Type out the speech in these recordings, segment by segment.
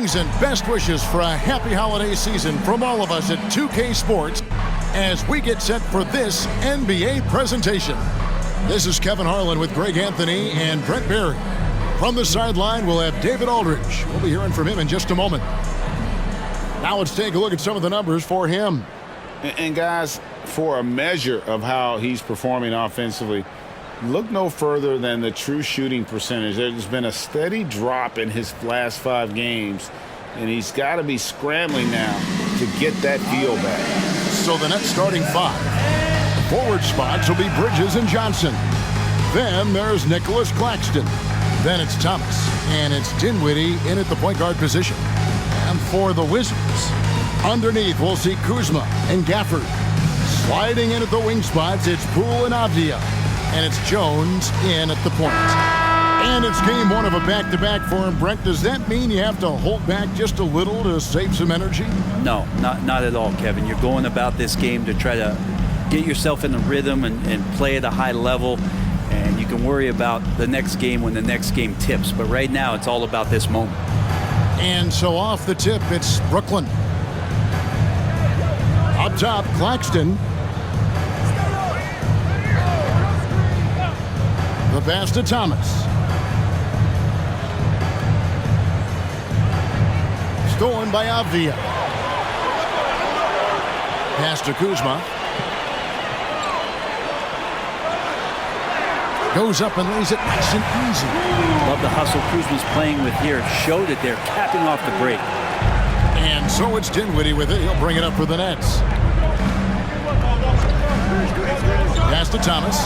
Greetings and best wishes for a happy holiday season from all of us at 2K Sports as we get set for this NBA presentation. This is Kevin Harlan with Greg Anthony and Brent Barry. From the sideline, we'll have David Aldridge. We'll be hearing from him in just a moment. Now let's take a look at some of the numbers for him. And guys, for a measure of how he's performing offensively, look no further than the true shooting percentage. There's been a steady drop in his last 5 games, and he's got to be scrambling now to get that feel back. So the Nets starting 5. The forward spots will be Bridges and Johnson. Then there's Nicholas Claxton. Then it's Thomas, and it's Dinwiddie in at the point guard position. And for the Wizards, underneath we'll see Kuzma and Gafford. Sliding in at the wing spots, it's Poole and Avdia. And it's Jones in at the point. And it's game 1 of a back-to-back for him. Brent, does that mean you have to hold back just a little to save some energy? No, not at all, Kevin. You're going about this game to try to get yourself in the rhythm and play at a high level. And you can worry about the next game when the next game tips. But right now, it's all about this moment. And so off the tip, it's Brooklyn. Up top, Claxton. The pass to Thomas. Stolen by Avdia. Pass to Kuzma. Goes up and lays it nice and easy. Love the hustle Kuzma's playing with here. Showed it there, capping off the break. And so it's Dinwiddie with it. He'll bring it up for the Nets. Pass to Thomas.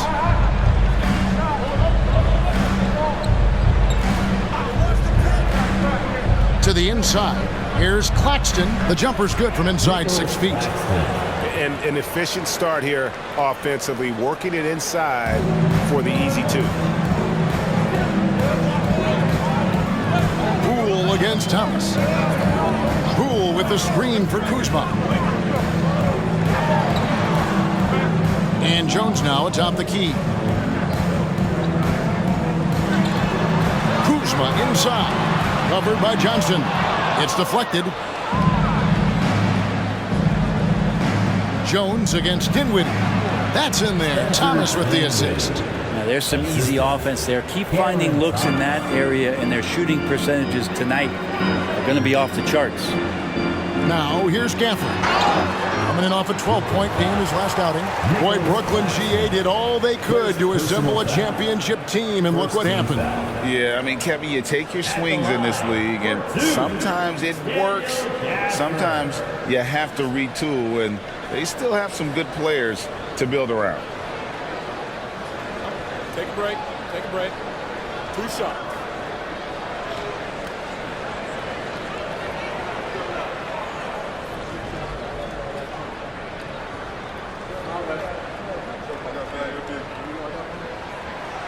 To the inside. Here's Claxton. The jumper's good from inside 6 feet. And an efficient start here offensively, working it inside for the easy 2. Poole against Thomas. Poole with the screen for Kuzma. And Jones now atop the key. Kuzma inside. Covered by Johnson. It's deflected. Jones against Dinwiddie. That's in there. Thomas with the assist. Now there's some easy offense there. Keep finding looks in that area, and their shooting percentages tonight are going to be off the charts. Now here's Gafford. Coming in off a 12-point game his last outing. Boy, Brooklyn GA did all they could to assemble a championship team, and look what happened. Yeah, I mean, Kevin, you take your swings in this league, and sometimes it works. Sometimes you have to retool, and they still have some good players to build around. Take a break. Take a break. 2 shots.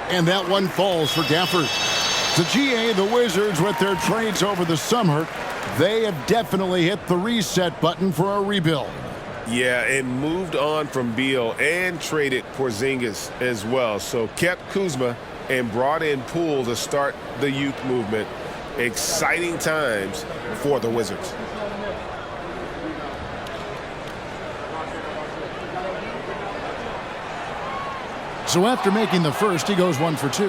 And that one falls for Gafford. To GA, the Wizards, with their trades over the summer, they have definitely hit the reset button for a rebuild. Yeah, and moved on from Beal and traded Porzingis as well. So kept Kuzma and brought in Poole to start the youth movement. Exciting times for the Wizards. So after making the first, he goes 1 for 2.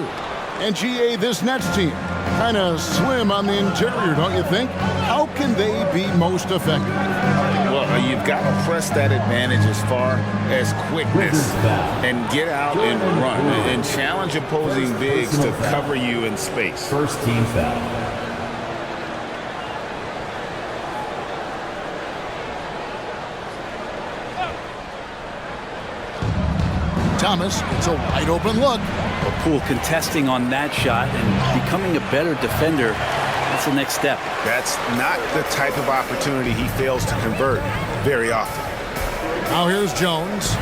And GA, this Nets team, kind of slim on the interior, don't you think? How can they be most effective? Well, you've got to press that advantage as far as quickness and get out and run and challenge opposing bigs to cover you in space. First team foul. Thomas, it's a wide open look. Poole contesting on that shot and becoming a better defender. That's the next step. That's not the type of opportunity he fails to convert very often. Now here's Jones.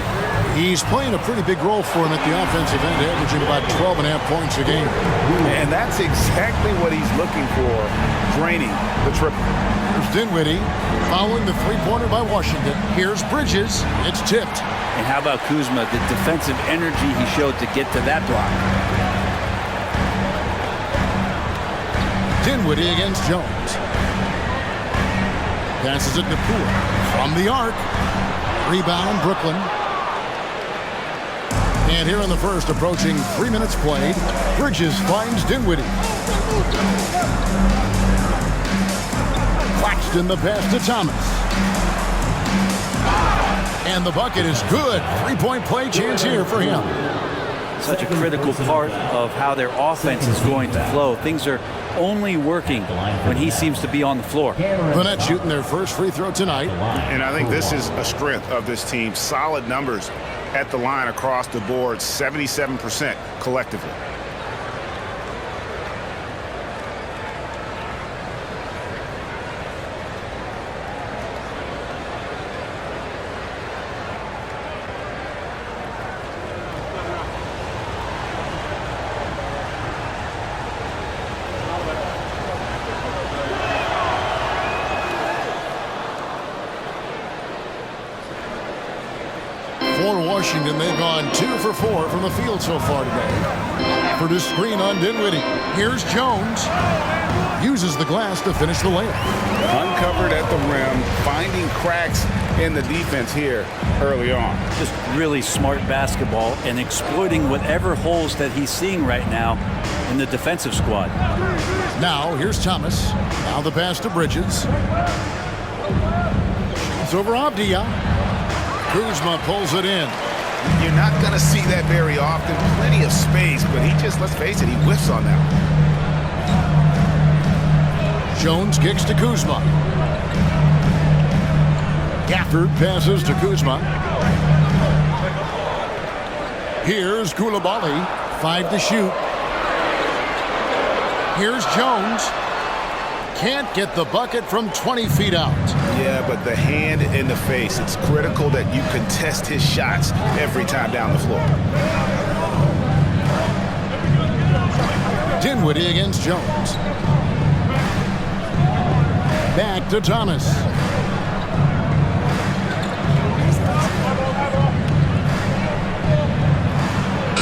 He's playing a pretty big role for him at the offensive end, averaging about 12.5 points a game. And that's exactly what he's looking for, draining the triple. Here's Dinwiddie following the three-pointer by Washington. Here's Bridges. It's tipped. And how about Kuzma, the defensive energy he showed to get to that block. Dinwiddie against Jones. Passes it to Poole. From the arc. Rebound, Brooklyn. And here in the first, approaching 3 minutes played, Bridges finds Dinwiddie. Claxton the pass to Thomas. And the bucket is good. Three-point play chance here for him. Such a critical part of how their offense is going to flow. Things are only working when he seems to be on the floor. Burnett shooting their first free throw tonight. And I think this is a strength of this team. Solid numbers at the line across the board, 77% collectively. For Washington, they've gone 2 for 4 from the field so far today. For the screen on Dinwiddie. Here's Jones. Uses the glass to finish the layup. Uncovered at the rim, finding cracks in the defense here early on. Just really smart basketball and exploiting whatever holes that he's seeing right now in the defensive squad. Now, here's Thomas. Now the pass to Bridges. It's over Avdia. Kuzma pulls it in. You're not going to see that very often. Plenty of space, but he just, let's face it, he whiffs on that one. Jones kicks to Kuzma. Gafford passes to Kuzma. Here's Koulibaly. 5 to shoot. Here's Jones. Can't get the bucket from 20 feet out. Yeah, but the hand in the face. It's critical that you contest his shots every time down the floor. Dinwiddie against Jones. Back to Thomas.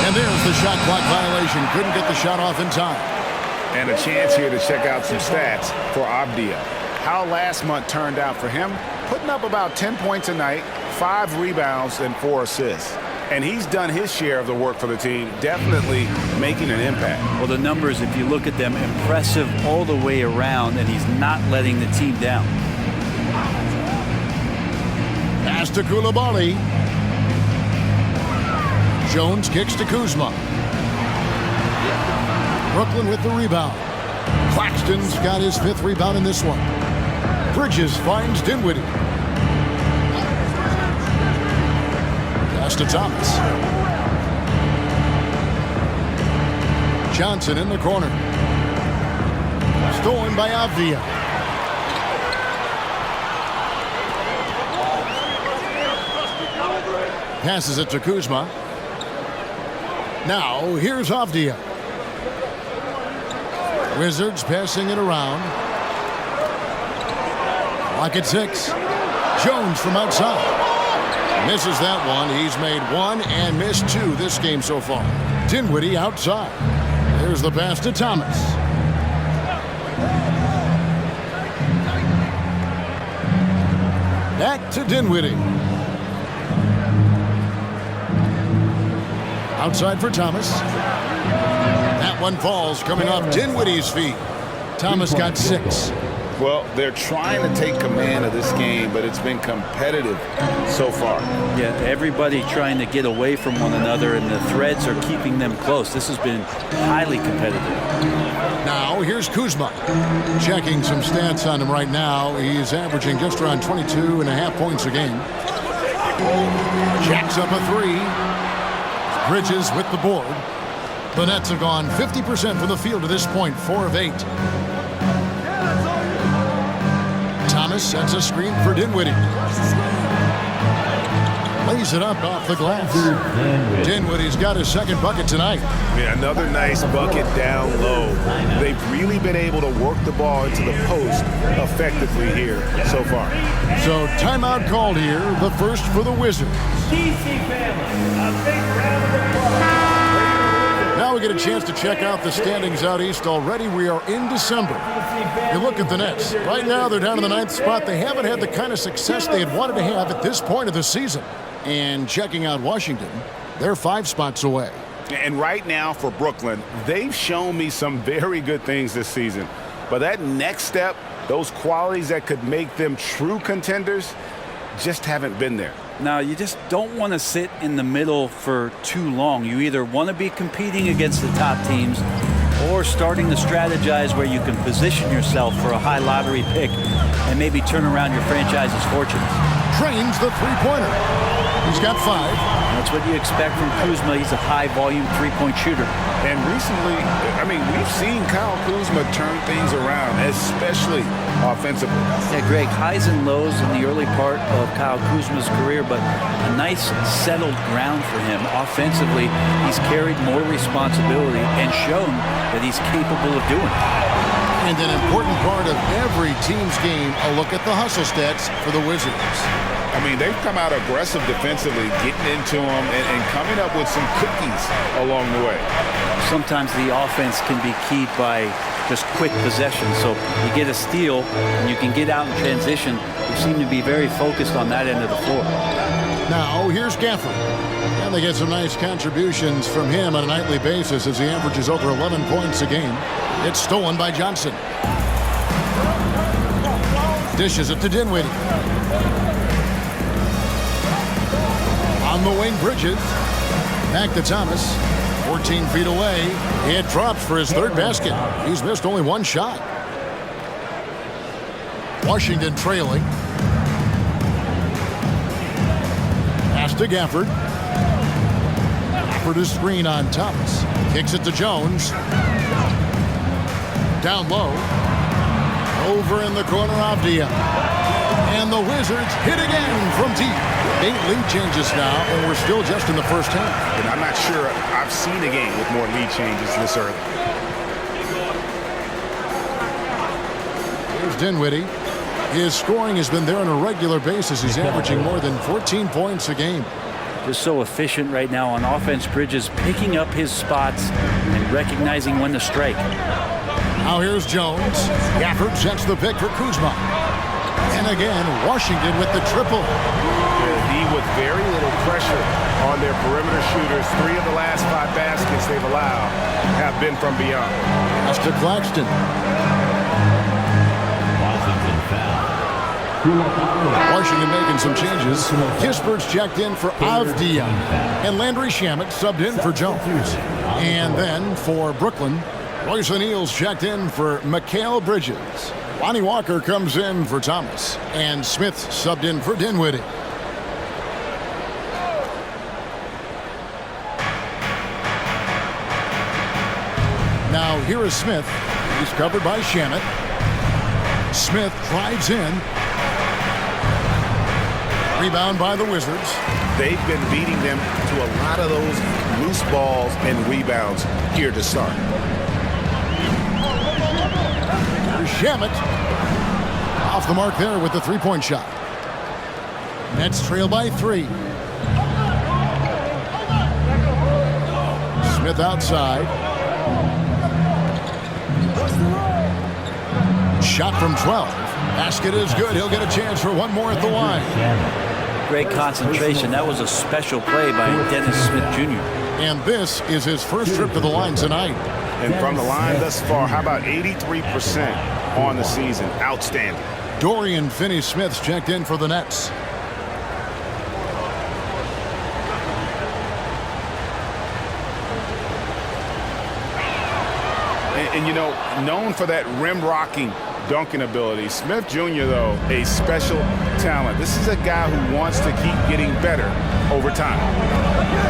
And there's the shot clock violation. Couldn't get the shot off in time. And a chance here to check out some stats for Avdia. How last month turned out for him? Putting up about 10 points a night, 5 rebounds, and 4 assists. And he's done his share of the work for the team, definitely making an impact. Well, the numbers, if you look at them, impressive all the way around, and he's not letting the team down. Pass to Koulibaly. Jones kicks to Kuzma. Brooklyn with the rebound. Claxton's got his 5th rebound in this one. Bridges finds Dinwiddie. Pass to Thomas. Johnson in the corner. Stolen by Avdia. Passes it to Kuzma. Now here's Avdia. Wizards passing it around. Clock at 6. Jones from outside. Misses that one. He's made 1 and missed 2 this game so far. Dinwiddie outside. There's the pass to Thomas. Back to Dinwiddie. Outside for Thomas. That one falls, coming off Dinwiddie's feet. Thomas got 6. Well, they're trying to take command of this game, but it's been competitive so far. Yeah, everybody trying to get away from one another, and the threads are keeping them close. This has been highly competitive. Now, here's Kuzma. Checking some stats on him right now. He's averaging just around 22.5 points a game. Jacks up a 3. Bridges with the board. The Nets have gone 50% from the field to this point, 4 of 8. Thomas sets a screen for Dinwiddie. Lays it up off the glass. Dinwiddie's got his 2nd bucket tonight. Yeah, another nice bucket down low. They've really been able to work the ball into the post effectively here so far. So timeout called here, the first for the Wizards. Now Now we get a chance to check out the standings out east already. We are in December. You look at the Nets. Right now, they're down in the 9th spot. They haven't had the kind of success they had wanted to have at this point of the season. And checking out Washington, they're 5 spots away. And right now for Brooklyn, they've shown me some very good things this season. But that next step, those qualities that could make them true contenders, just haven't been there. Now, you just don't want to sit in the middle for too long. You either want to be competing against the top teams or starting to strategize where you can position yourself for a high lottery pick and maybe turn around your franchise's fortunes. Drains the three-pointer. He's got 5. That's what you expect from Kuzma. He's a high-volume three-point shooter. And recently, we've seen Kyle Kuzma turn things around, especially offensively. Yeah, Greg, highs and lows in the early part of Kyle Kuzma's career, but a nice settled ground for him. Offensively, he's carried more responsibility and shown that he's capable of doing it. And an important part of every team's game, a look at the hustle stats for the Wizards. They've come out aggressive defensively, getting into them and coming up with some cookies along the way. Sometimes the offense can be keyed by just quick possession. So you get a steal and you can get out in transition. They seem to be very focused on that end of the floor. Now here's Gafford. And they get some nice contributions from him on a nightly basis as he averages over 11 points a game. It's stolen by Johnson. Dishes it to Dinwiddie. On the wing, Bridges. Back to Thomas. 14 feet away. It drops for his 3rd basket. He's missed only 1 shot. Washington trailing. Pass to Gafford. Gafford is screen on Thomas. Kicks it to Jones. Down low. Over in the corner, Avdia. And the Wizards hit again from deep. 8 lead changes now, and we're still just in the first half. And I'm not sure I've seen a game with more lead changes this early. Here's Dinwiddie. His scoring has been there on a regular basis. He's averaging more than 14 points a game. Just so efficient right now on offense. Bridges picking up his spots and recognizing when to strike. Now here's Jones. Gafford sets the pick for Kuzma. And again, Washington with the triple. With very little pressure on their perimeter shooters. 3 of the last 5 baskets they've allowed have been from beyond. That's to Claxton. Washington making some changes. Kispert's checked in for Avdia. And Landry Shamet subbed in for Jones. And then for Brooklyn, Royce O'Neal's checked in for Mikal Bridges. Lonnie Walker comes in for Thomas. And Smith subbed in for Dinwiddie. Now here is Smith. He's covered by Shamet. Smith drives in. Rebound by the Wizards. They've been beating them to a lot of those loose balls and rebounds here to start. Here's Shamet. Off the mark there with the 3-point shot. Nets trail by 3. Smith outside. Shot from 12. Basket is good. He'll get a chance for one more at the line. Great concentration. That was a special play by Dennis Smith Jr. And this is his first trip to the line tonight. And from the line thus far, how about 83% on the season? Outstanding. Dorian Finney-Smith's checked in for the Nets. And known for that rim-rocking dunking ability. Smith Jr., though, a special talent. This is a guy who wants to keep getting better over time.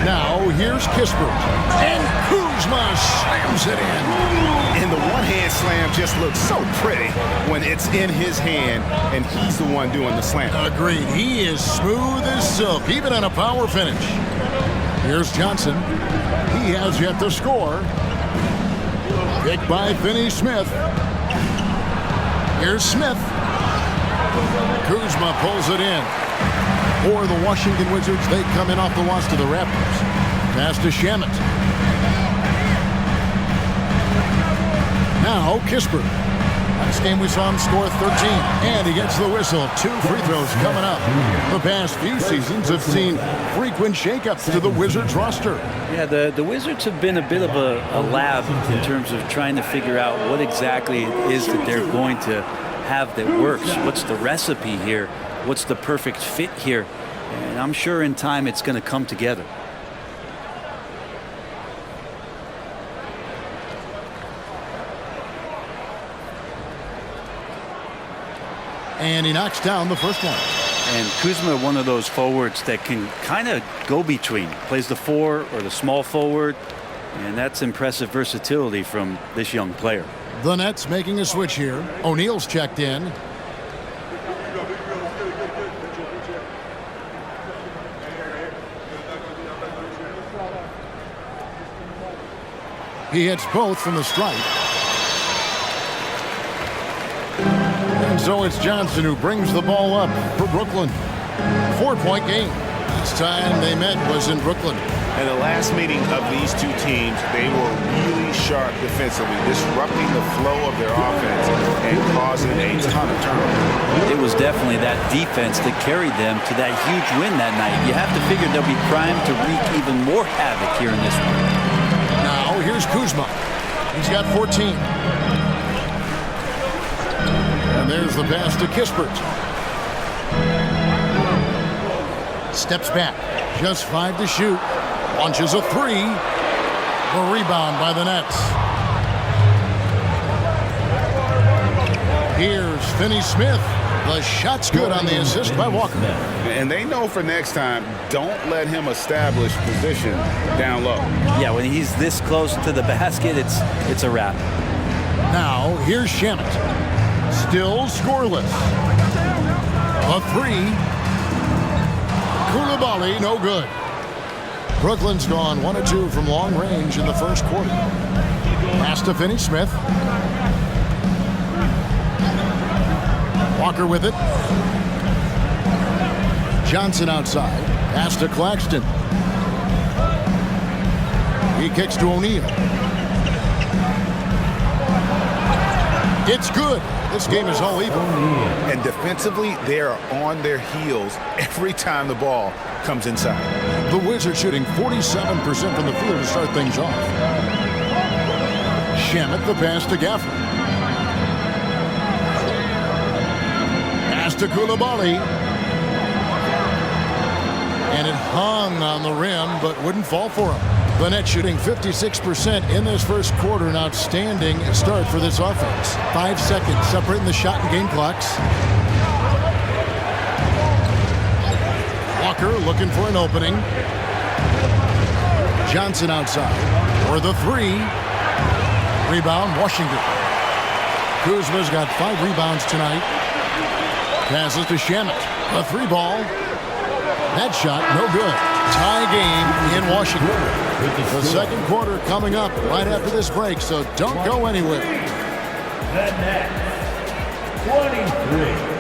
Now, here's Kispert. And Kuzma slams it in. And the one-hand slam just looks so pretty when it's in his hand and he's the one doing the slam. Agreed. He is smooth as silk, even on a power finish. Here's Johnson. He has yet to score. Picked by Finney-Smith. Here's Smith. Kuzma pulls it in. For the Washington Wizards, they come in off the loss to the Raptors. Pass to Shamet. Now Kispert. Last game we saw him score 13, and he gets the whistle. 2 free throws coming up. The past few seasons have seen frequent shakeups to the Wizards roster. Yeah, the Wizards have been a bit of a lab in terms of trying to figure out what exactly it is that they're going to have that works. What's the recipe here? What's the perfect fit here? And I'm sure in time it's going to come together. And he knocks down the first one. And Kuzma, one of those forwards that can kind of go between. Plays the 4 or the small forward. And that's impressive versatility from this young player. The Nets making a switch here. O'Neal's checked in. He hits both from the stripe. And so it's Johnson who brings the ball up for Brooklyn. 4-point game. Last time they met was in Brooklyn. And the last meeting of these two teams, they were really sharp defensively, disrupting the flow of their offense and causing a ton of turnovers. It was definitely that defense that carried them to that huge win that night. You have to figure they'll be primed to wreak even more havoc here in this one. Now here's Kuzma. He's got 14. And there's the pass to Kispert. Steps back. Just 5 to shoot. Launches a 3. The rebound by the Nets. Here's Finney-Smith. The shot's good on the assist by Walker. And they know for next time, don't let him establish position down low. Yeah, when he's this close to the basket, it's a wrap. Now here's Shamet. Still scoreless. A 3. Koulibaly, no good. Brooklyn's gone 1 of 2 from long range in the first quarter. Pass to Finney-Smith. Walker with it. Johnson outside. Pass to Claxton. He kicks to O'Neal. It's good. This game is all even. And defensively, they are on their heels every time the ball comes inside. The Wizards shooting 47% from the field to start things off. Shamet the pass to Gafford. Pass to Koulibaly. And it hung on the rim, but wouldn't fall for him. The Nets shooting 56% in this first quarter. An outstanding start for this offense. 5 seconds separating the shot and game clocks. Walker looking for an opening. Johnson outside for the 3. Rebound, Washington. Kuzma's got 5 rebounds tonight. Passes to Shamet. A 3 ball. That shot, no good. Tie game in Washington. The second quarter coming up right after this break, so don't go anywhere. The Nets, 23.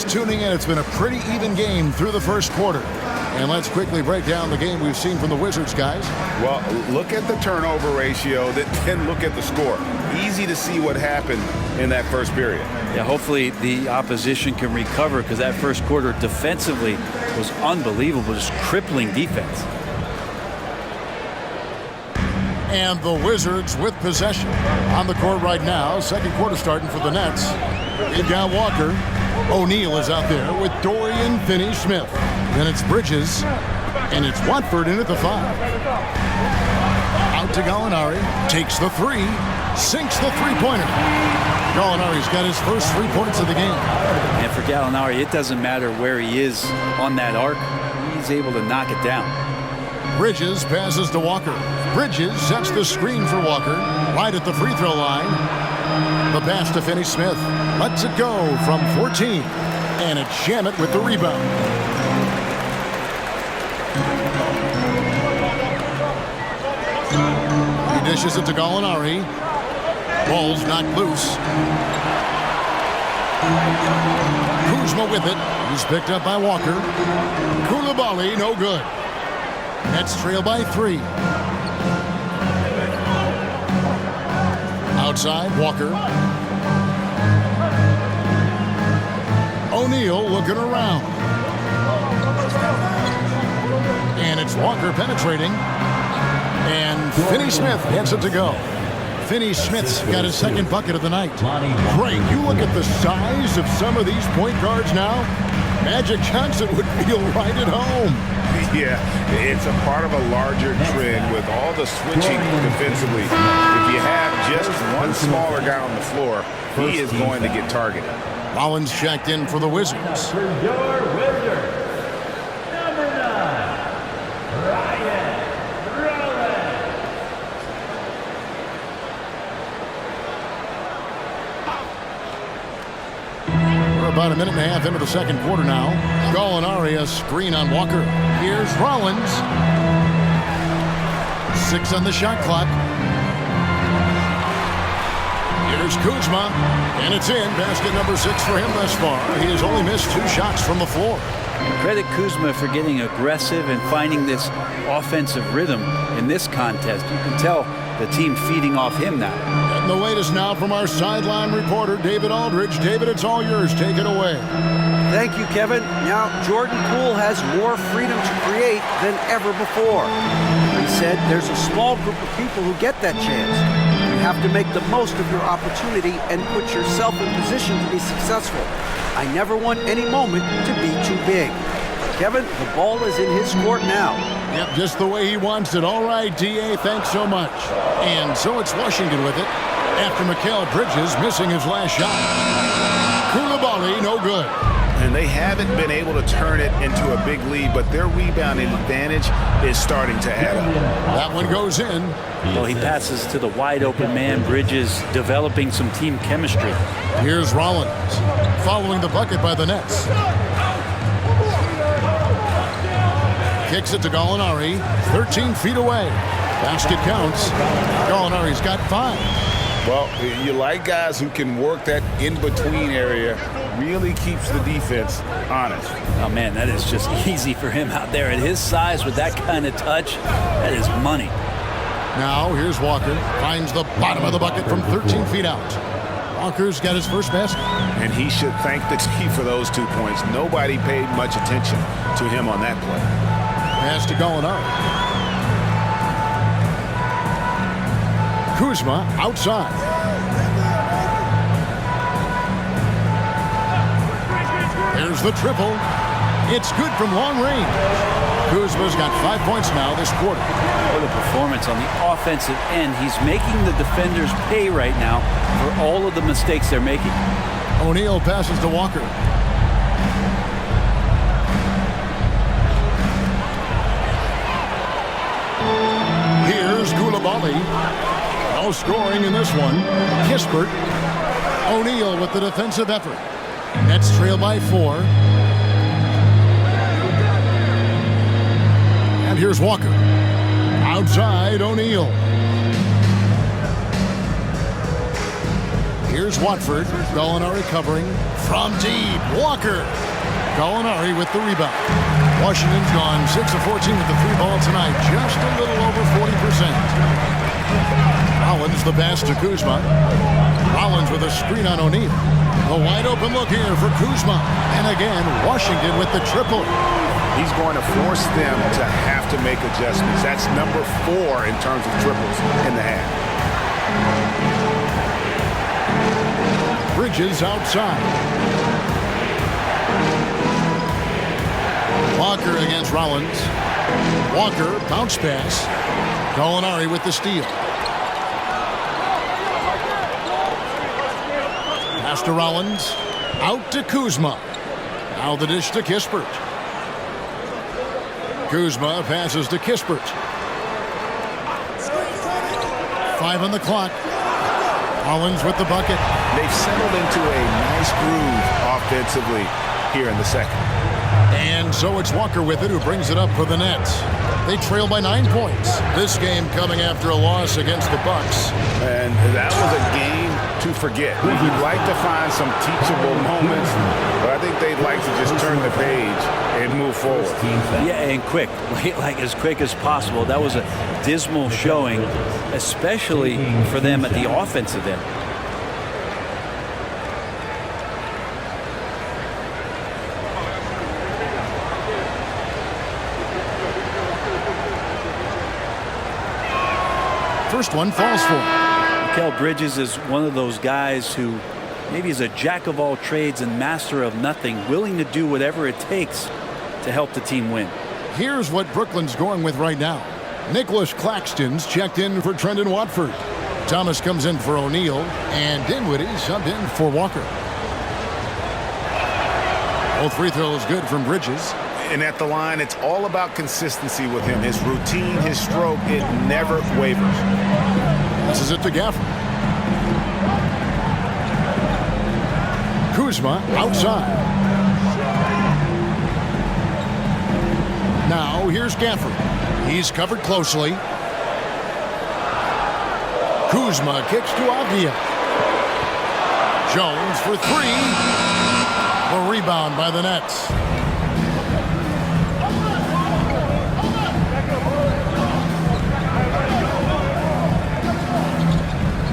Tuning in, it's been a pretty even game through the first quarter. And let's quickly break down the game we've seen from the Wizards, guys. Well, look at the turnover ratio, then look at the score. Easy to see what happened in that first period. Yeah, hopefully the opposition can recover because that first quarter defensively was unbelievable, just crippling defense. And the Wizards with possession on the court right now. Second quarter starting for the Nets. They've got Walker. O'Neal is out there with Dorian Finney-Smith. Then it's Bridges, and it's Watford in at the 5. Out to Gallinari, takes the 3, sinks the three-pointer. Gallinari's got his first 3 points of the game. And for Gallinari, it doesn't matter where he is on that arc. he's able to knock it down. Bridges passes to Walker. Bridges sets the screen for Walker. Right at the free throw line. The pass to Finney-Smith. Lets it go from 14. And it's Shamet with the rebound. He dishes it to Gallinari. Ball's knocked loose. Kuzma with it. He's picked up by Walker. Koulibaly, no good. Nets trail by 3. Outside, Walker. O'Neal looking around. And it's Walker penetrating. And Finney-Smith gets it to go. Finney-Smith's got his second bucket of the night. Great. You look at the size of some of these point guards now. Magic Johnson would feel right at home. Yeah, it's a part of a larger trend with all the switching defensively. If you have just one smaller guy on the floor, he is going to get targeted. Rollins checked in for the Wizards. For your Wizards, number 9, Ryan Rollins. We're about a minute and a half into the second quarter now. Gallinari, a screen on Walker. Here's Rollins. 6 on the shot clock. Here's Kuzma, and it's in. Basket number 6 for him thus far. He has only missed 2 shots from the floor. Credit Kuzma for getting aggressive and finding this offensive rhythm in this contest. You can tell the team feeding off him now. And the latest now from our sideline reporter, David Aldridge. David, it's all yours. Take it away. Thank you, Kevin. Now, Jordan Poole has more freedom to create than ever before. He said there's a small group of people who get that chance. You have to make the most of your opportunity and put yourself in position to be successful. I never want any moment to be too big. Kevin, the ball is in his court now. Yep, just the way he wants it. All right, D.A., thanks so much. And so it's Washington with it after Mikal Bridges missing his last shot. Koulibaly, no good. And they haven't been able to turn it into a big lead, but their rebounding advantage is starting to add up. That one goes in. Well, he passes to the wide-open man. Bridges developing some team chemistry. Here's Rollins, following the bucket by the Nets. Kicks it to Gallinari, 13 feet away. Basket counts. Gallinari's got 5. Well, you like guys who can work that in-between area, really keeps the defense honest. Oh, man, that is just easy for him out there. At his size, with that kind of touch, that is money. Now, here's Walker. Finds the bottom of the bucket from 13 feet out. Walker's got his first basket. And he should thank the team for those 2 points. Nobody paid much attention to him on that play. Pass to Gallinari. Kuzma outside. There's the triple. It's good from long range. Kuzma's got 5 points now this quarter. What a performance on the offensive end. He's making the defenders pay right now for all of the mistakes they're making. O'Neal passes to Walker. Here's Koulibaly. No scoring in this one. Kispert. O'Neal with the defensive effort. Nets trail by 4. And here's Walker. Outside, O'Neal. Here's Watford. Gallinari covering from deep. Walker. Gallinari with the rebound. Washington's gone 6 of 14 with the 3-ball tonight. Just a little over 40%. Rollins the pass to Kuzma. Rollins with a screen on O'Neal. A wide open look here for Kuzma. And again, Washington with the triple. He's going to force them to have to make adjustments. That's number 4 in terms of triples in the half. Bridges outside. Walker against Rollins. Walker, bounce pass. Gallinari with the steal. Pass to Rollins. Out to Kuzma. Now the dish to Kispert. Kuzma passes to Kispert. 5 on the clock. Hollins with the bucket. They've settled into a nice groove offensively here in the second. And so it's Walker with it, who brings it up for the Nets. They trail by 9 points. This game coming after a loss against the Bucks. And that was a game to forget. You'd like to find some teachable moments, but I think they'd like to just turn the page and move forward. Yeah, and quick, like as quick as possible. That was a dismal showing, especially for them at the offensive end. First one falls for him. Mikal Bridges is one of those guys who maybe is a jack of all trades and master of nothing, willing to do whatever it takes to help the team win. Here's what Brooklyn's going with right now. Nicholas Claxton's checked in for Trendon Watford. Thomas comes in for O'Neal, and Dinwiddie subbed in for Walker. Both free throws good from Bridges. And at the line, it's all about consistency with him. His routine, his stroke, it never wavers. This is it to Gafford. Kuzma outside. Now here's Gafford. He's covered closely. Kuzma kicks to Avdia. Jones for 3. A rebound by the Nets.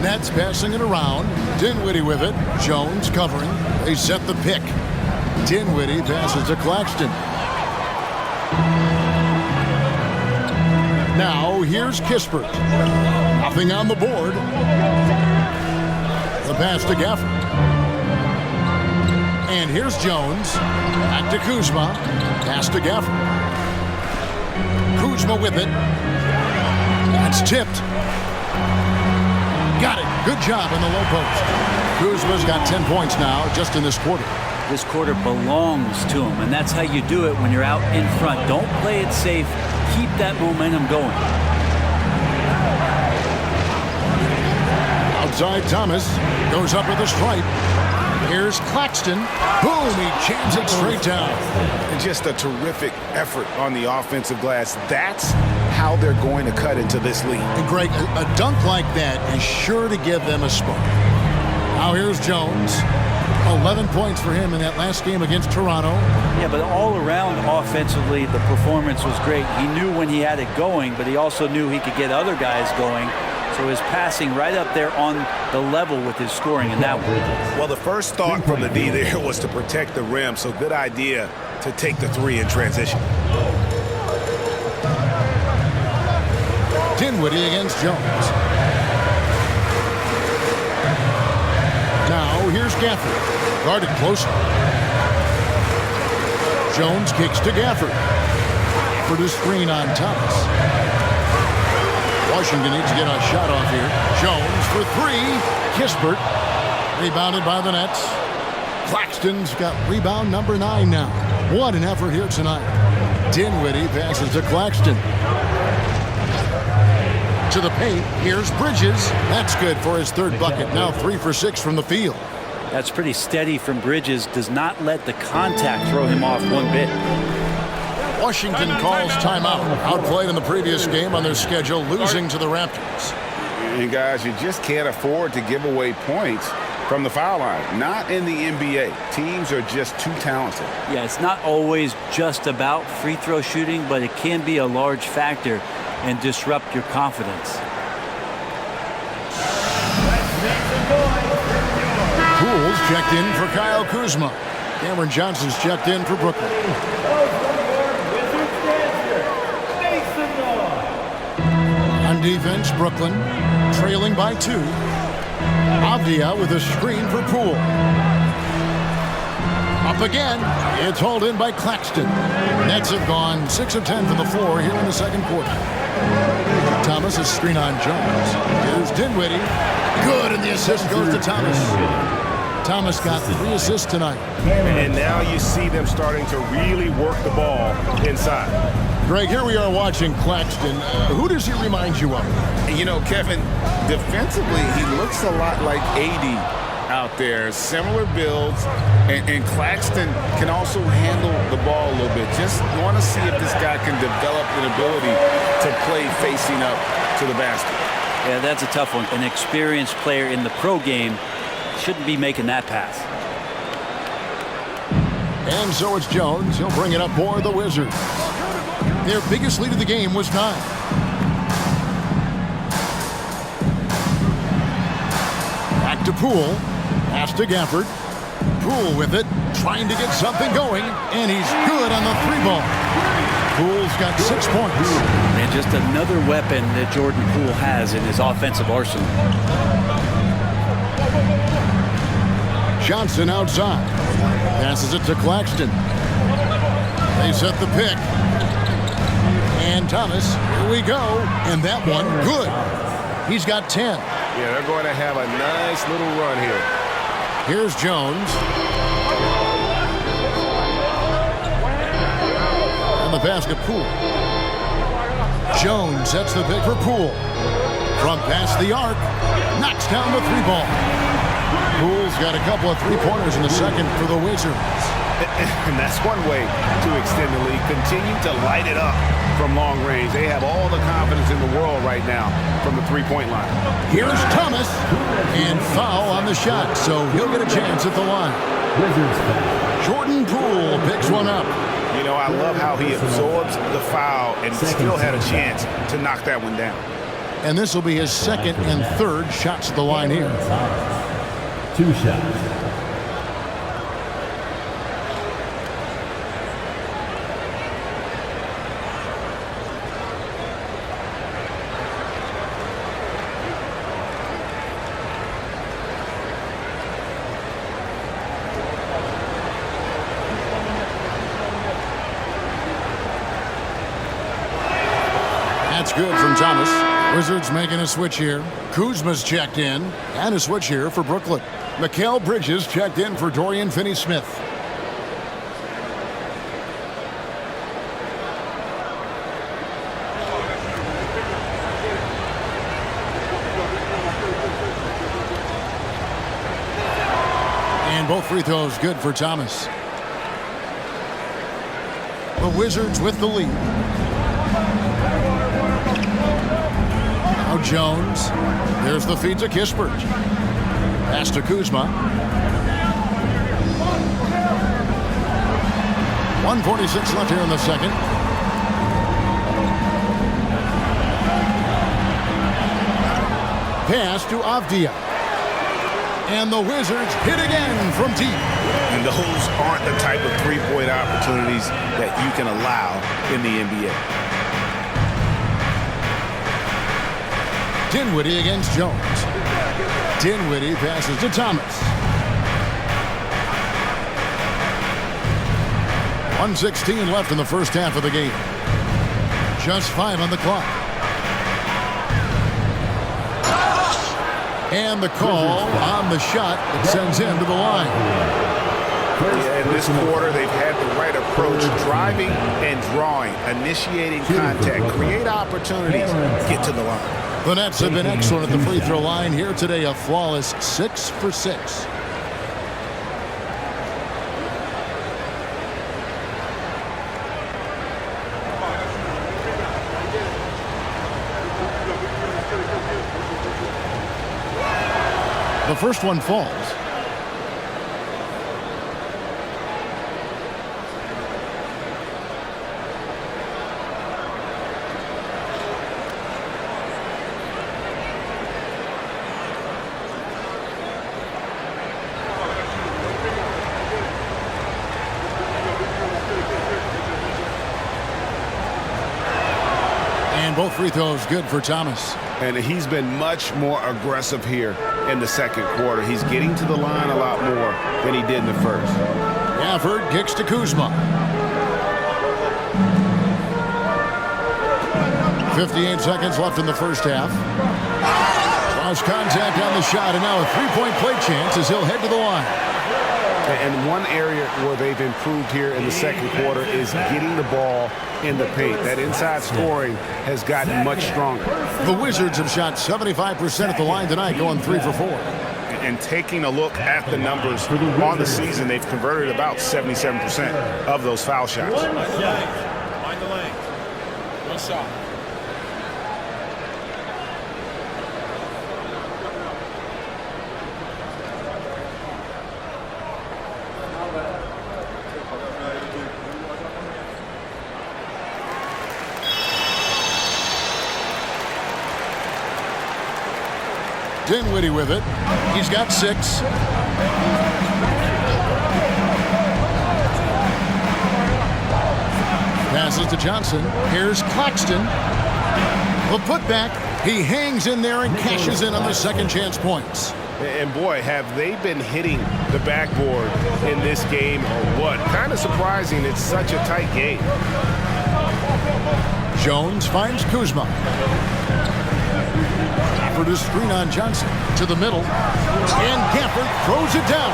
Nets passing it around. Dinwiddie with it. Jones covering. They set the pick. Dinwiddie passes to Claxton. Now here's Kispert. Nothing on the board. The pass to Gafford. And here's Jones. Back to Kuzma. Pass to Gafford. Kuzma with it. That's tipped. Got it. Good job in the low post. Kuzma's got 10 points now just in this quarter. This quarter belongs to him, and that's how you do it when you're out in front. Don't play it safe. Keep that momentum going. Outside Thomas. Goes up with a stripe. Here's Claxton. Boom, he jams it straight down. And just a terrific effort on the offensive glass. That's how they're going to cut into this lead. And Greg, a dunk like that is sure to give them a spark. Now here's Jones. 11 points for him in that last game against Toronto. Yeah, but all around offensively, the performance was great. He knew when he had it going, but he also knew he could get other guys going. So his passing right up there on the level with his scoring in that one. Well, the first thought from the D there was to protect the rim, so good idea to take the 3 in transition. Dinwiddie against Jones. Now here's Gafford. Guarded closely. Jones kicks to Gafford. For the screen on Thomas. Washington needs to get a shot off here. Jones for 3. Kispert. Rebounded by the Nets. Claxton's got rebound number 9 now. What an effort here tonight. Dinwiddie passes to Claxton. To the paint. Here's Bridges. That's good for his 3rd bucket. Now 3 for 6 from the field. That's pretty steady from Bridges. Does not let the contact throw him off one bit. Washington calls timeout. Outplayed in the previous game on their schedule, losing to the Raptors. And guys, you just can't afford to give away points from the foul line. Not in the NBA. Teams are just too talented. Yeah, it's not always just about free throw shooting, but it can be a large factor and disrupt your confidence. Poole's checked in for Kyle Kuzma. Cameron Johnson's checked in for Brooklyn. On defense, Brooklyn trailing by 2. Avdia with a screen for Poole. Up again. It's hauled in by Claxton. Nets have gone 6 of 10 from the floor here in the second quarter. Thomas, a screen on Jones. Here's Dinwiddie. Good, and the assist goes to Thomas. Thomas got 3 assists tonight. And now you see them starting to really work the ball inside. Greg, here we are watching Claxton. Who does he remind you of? You know, Kevin, defensively, he looks a lot like AD out there. Similar builds, and Claxton can also handle the ball a little bit. Just want to see if this guy can develop an ability to play facing up to the basket. Yeah, that's a tough one. An experienced player in the pro game shouldn't be making that pass. And so it's Jones. He'll bring it up for the Wizards. Their biggest lead of the game was 9. Back to Poole. Pass to Gafford. Poole with it, trying to get something going, and he's good on the 3-ball. Poole's got 6 points. And just another weapon that Jordan Poole has in his offensive arsenal. Johnson outside. Passes it to Claxton. They set the pick. And Thomas, here we go. And that one, good. He's got 10. Yeah, they're going to have a nice little run here. Here's Jones. And the pass to Poole. Jones sets the pick for Poole. From past the arc, knocks down the 3-ball. Poole's got a couple of 3-pointers in the second for the Wizards. And that's one way to extend the lead. Continue to light it up from long range. They have all the confidence in the world right now from the 3-point line. Here's Thomas, and foul on the shot, so he'll get a chance at the line. Jordan Poole picks one up. You know, I love how he absorbs the foul and still had a chance to knock that one down. And this will be his second and third shots at the line here. 2 shots. That's good from Thomas. Wizards making a switch here. Kuzma's checked in, and a switch here for Brooklyn. Mikal Bridges checked in for Dorian Finney-Smith. And both free throws good for Thomas. The Wizards with the lead. Now Jones. There's the feed to Kispert. Pass to Kuzma. 1:46 left here in the second. Pass to Avdia. And the Wizards hit again from deep. And those aren't the type of three-point opportunities that you can allow in the NBA. Dinwiddie against Jones. Dinwiddie passes to Thomas. 1:16 left in the first half of the game. Just 5 on the clock. And the call on the shot that sends him to the line. Yeah, in this quarter, they've had the right approach, driving and drawing, initiating contact, create opportunities, get to the line. The Nets have been excellent at the free throw line here today, a flawless 6 for 6. The first one falls. And both free throws good for Thomas. And he's been much more aggressive here in the second quarter. He's getting to the line a lot more than he did in the first. Gafford kicks to Kuzma. 58 seconds left in the first half. Lost contact on the shot, and now a three-point play chance as he'll head to the line. And one area where they've improved here in the second quarter is getting the ball in the paint. That inside scoring has gotten much stronger. The Wizards have shot 75% at the line tonight, going 3 for 4. And taking a look at the numbers on the season, they've converted about 77% of those foul shots. Mind the lane. One shot. Dinwiddie with it. He's got 6. Passes to Johnson. Here's Claxton. The putback. He hangs in there and cashes in on the second chance points. And boy, have they been hitting the backboard in this game or what? Kind of surprising. It's such a tight game. Jones finds Kuzma. Gafford is screen on Johnson to the middle, and Gafford throws it down.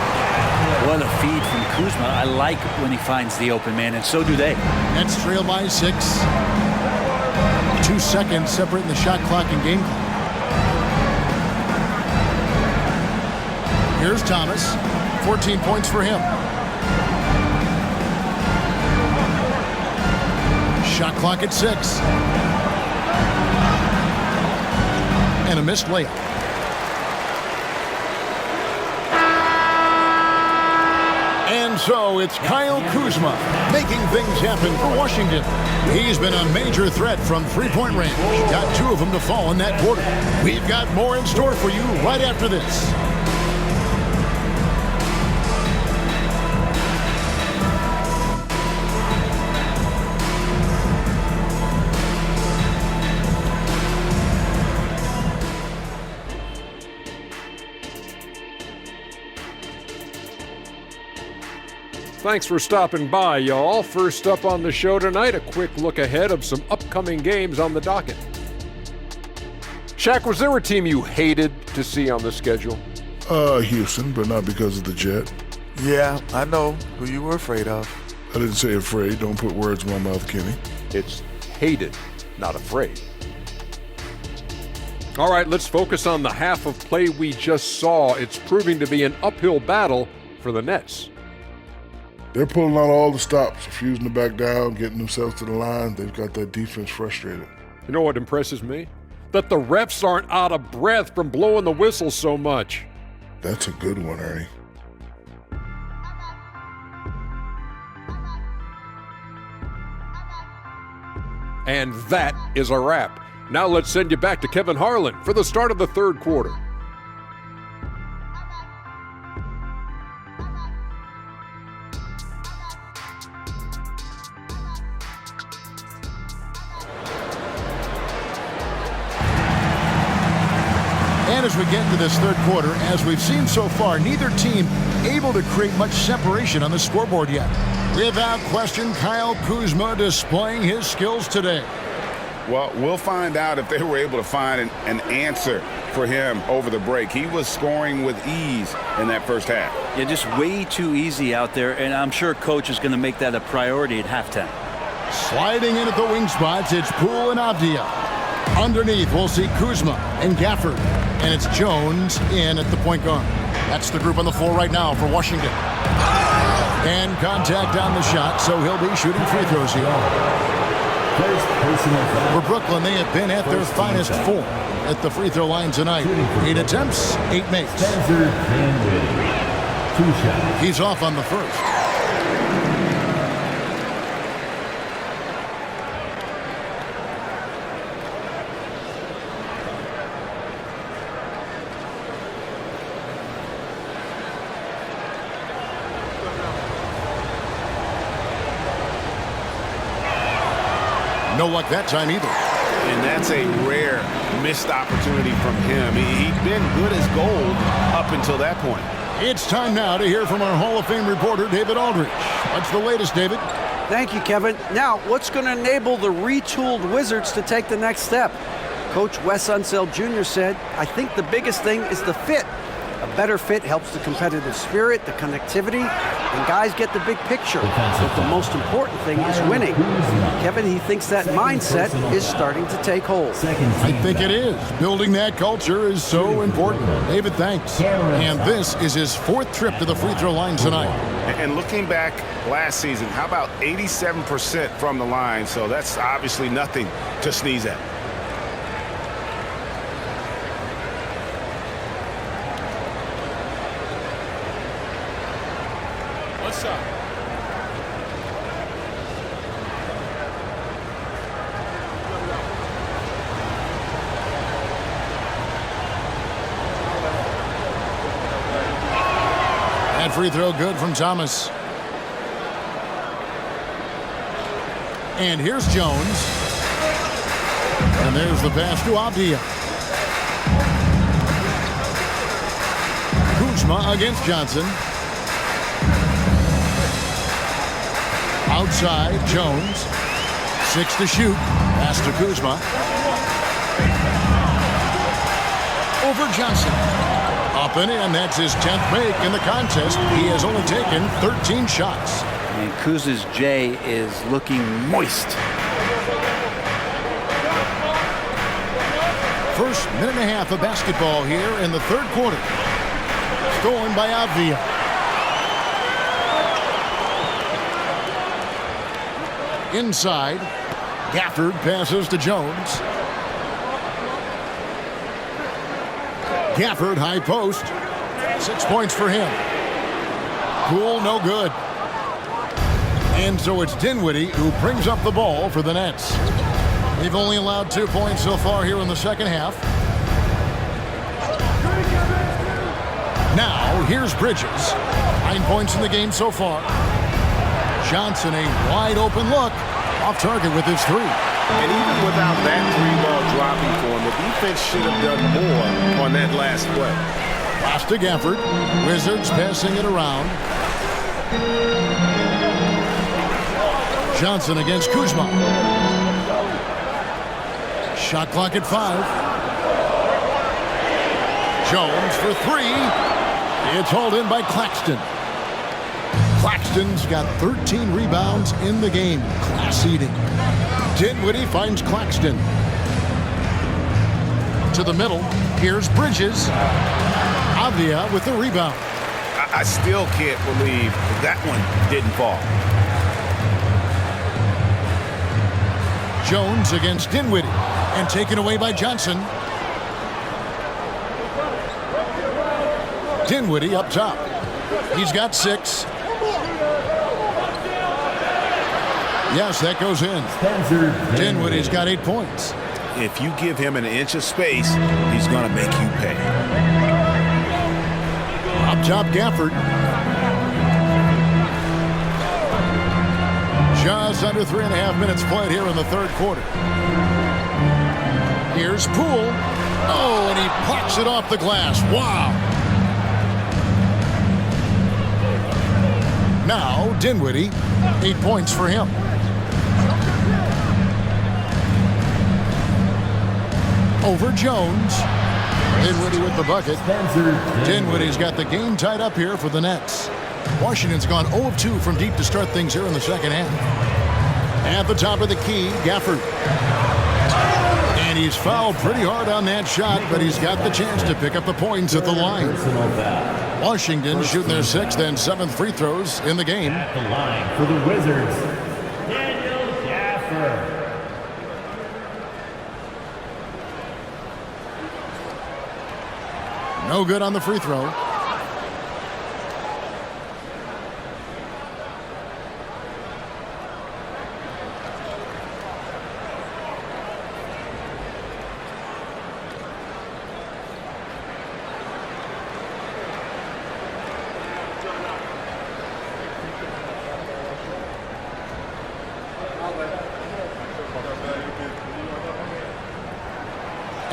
What a feed from Kuzma. I like when he finds the open man, and so do they. Nets trail by 6. 2 seconds separating the shot clock and game clock. Here's Thomas. 14 points for him. Shot clock at 6. And a missed layup. And so it's Kyle Kuzma making things happen for Washington. He's been a major threat from three-point range. Got 2 of them to fall in that quarter. We've got more in store for you right after this. Thanks for stopping by, y'all. First up on the show tonight, a quick look ahead of some upcoming games on the docket. Shaq, was there a team you hated to see on the schedule? Houston, but not because of the Jet. Yeah, I know who you were afraid of. I didn't say afraid. Don't put words in my mouth, Kenny. It's hated, not afraid. All right, let's focus on the half of play we just saw. It's proving to be an uphill battle for the Nets. They're pulling out all the stops, refusing to back down, getting themselves to the line. They've got that defense frustrated. You know what impresses me? That the refs aren't out of breath from blowing the whistle so much. That's a good one, Ernie. And that is a wrap. Now let's send you back to Kevin Harlan for the start of the third quarter. And as we get into this third quarter, as we've seen so far, neither team able to create much separation on the scoreboard yet. Without question, Kyle Kuzma displaying his skills today. Well, we'll find out if they were able to find an answer for him over the break. He was scoring with ease in that first half. Yeah, just way too easy out there, and I'm sure Coach is going to make that a priority at halftime. Sliding in at the wing spots, it's Poole and Avdia. Underneath, we'll see Kuzma and Gafford. And it's Jones in at the point guard. That's the group on the floor right now for Washington. And contact on the shot, so he'll be shooting free throws here. For Brooklyn, they have been at their finest form at the free throw line tonight. 8 attempts, 8 makes. He's off on the first. No luck that time either. And that's a rare missed opportunity from him. He'd been good as gold up until that point. It's time now to hear from our Hall of Fame reporter, David Aldridge. What's the latest, David? Thank you, Kevin. Now, what's going to enable the retooled Wizards to take the next step? Coach Wes Unseld Jr. said, I think the biggest thing is the fit. A better fit helps the competitive spirit, the connectivity, and guys get the big picture. But the most important thing is winning. Kevin, he thinks that mindset is starting to take hold. I think it is. Building that culture is so important. David, thanks. And this is his 4th trip to the free throw line tonight. And looking back last season, how about 87% from the line? So that's obviously nothing to sneeze at. What's up? That free throw good from Thomas. And here's Jones. And there's the pass to Avdia. Kuzma against Johnson. Outside, Jones. 6 to shoot. Pass to Kuzma. Over Johnson. Up and in. That's his 10th make in the contest. He has only taken 13 shots. And Kuz's J is looking moist. First minute and a half of basketball here in the 3rd quarter. Stolen by Avdia. Inside, Gafford passes to Jones. Gafford, high post. 6 points for him. Poole, no good. And so it's Dinwiddie who brings up the ball for the Nets. They've only allowed 2 points so far here in the second half. Now, here's Bridges. 9 points in the game so far. Johnson, a wide open look. Off target with his 3. And even without that 3-ball dropping for him, the defense should have done more on that last play. Pass to Gafford. Wizards passing it around. Johnson against Kuzma. Shot clock at 5. Jones for 3. It's hauled in by Claxton. Claxton's got 13 rebounds in the game. Class eating. Dinwiddie finds Claxton. To the middle. Here's Bridges. Avdia with the rebound. I still can't believe that one didn't fall. Jones against Dinwiddie. And taken away by Johnson. Dinwiddie up top. He's got 6. Yes, that goes in. Dinwiddie's got 8 points. If you give him an inch of space, he's going to make you pay. Up top, Gafford. Just under 3.5 minutes played here in the 3rd quarter. Here's Poole. Oh, and he pops it off the glass. Wow. Now, Dinwiddie, 8 points for him. Over Jones. Dinwiddie with the bucket. Dinwiddie's got the game tied up here for the Nets. Washington's gone 0 of 2 from deep to start things here in the second half. At the top of the key, Gafford. And he's fouled pretty hard on that shot, but he's got the chance to pick up the points at the line. Washington shooting their 6th and 7th free throws in the game. At the line for the Wizards, Daniel Gafford. No good on the free throw.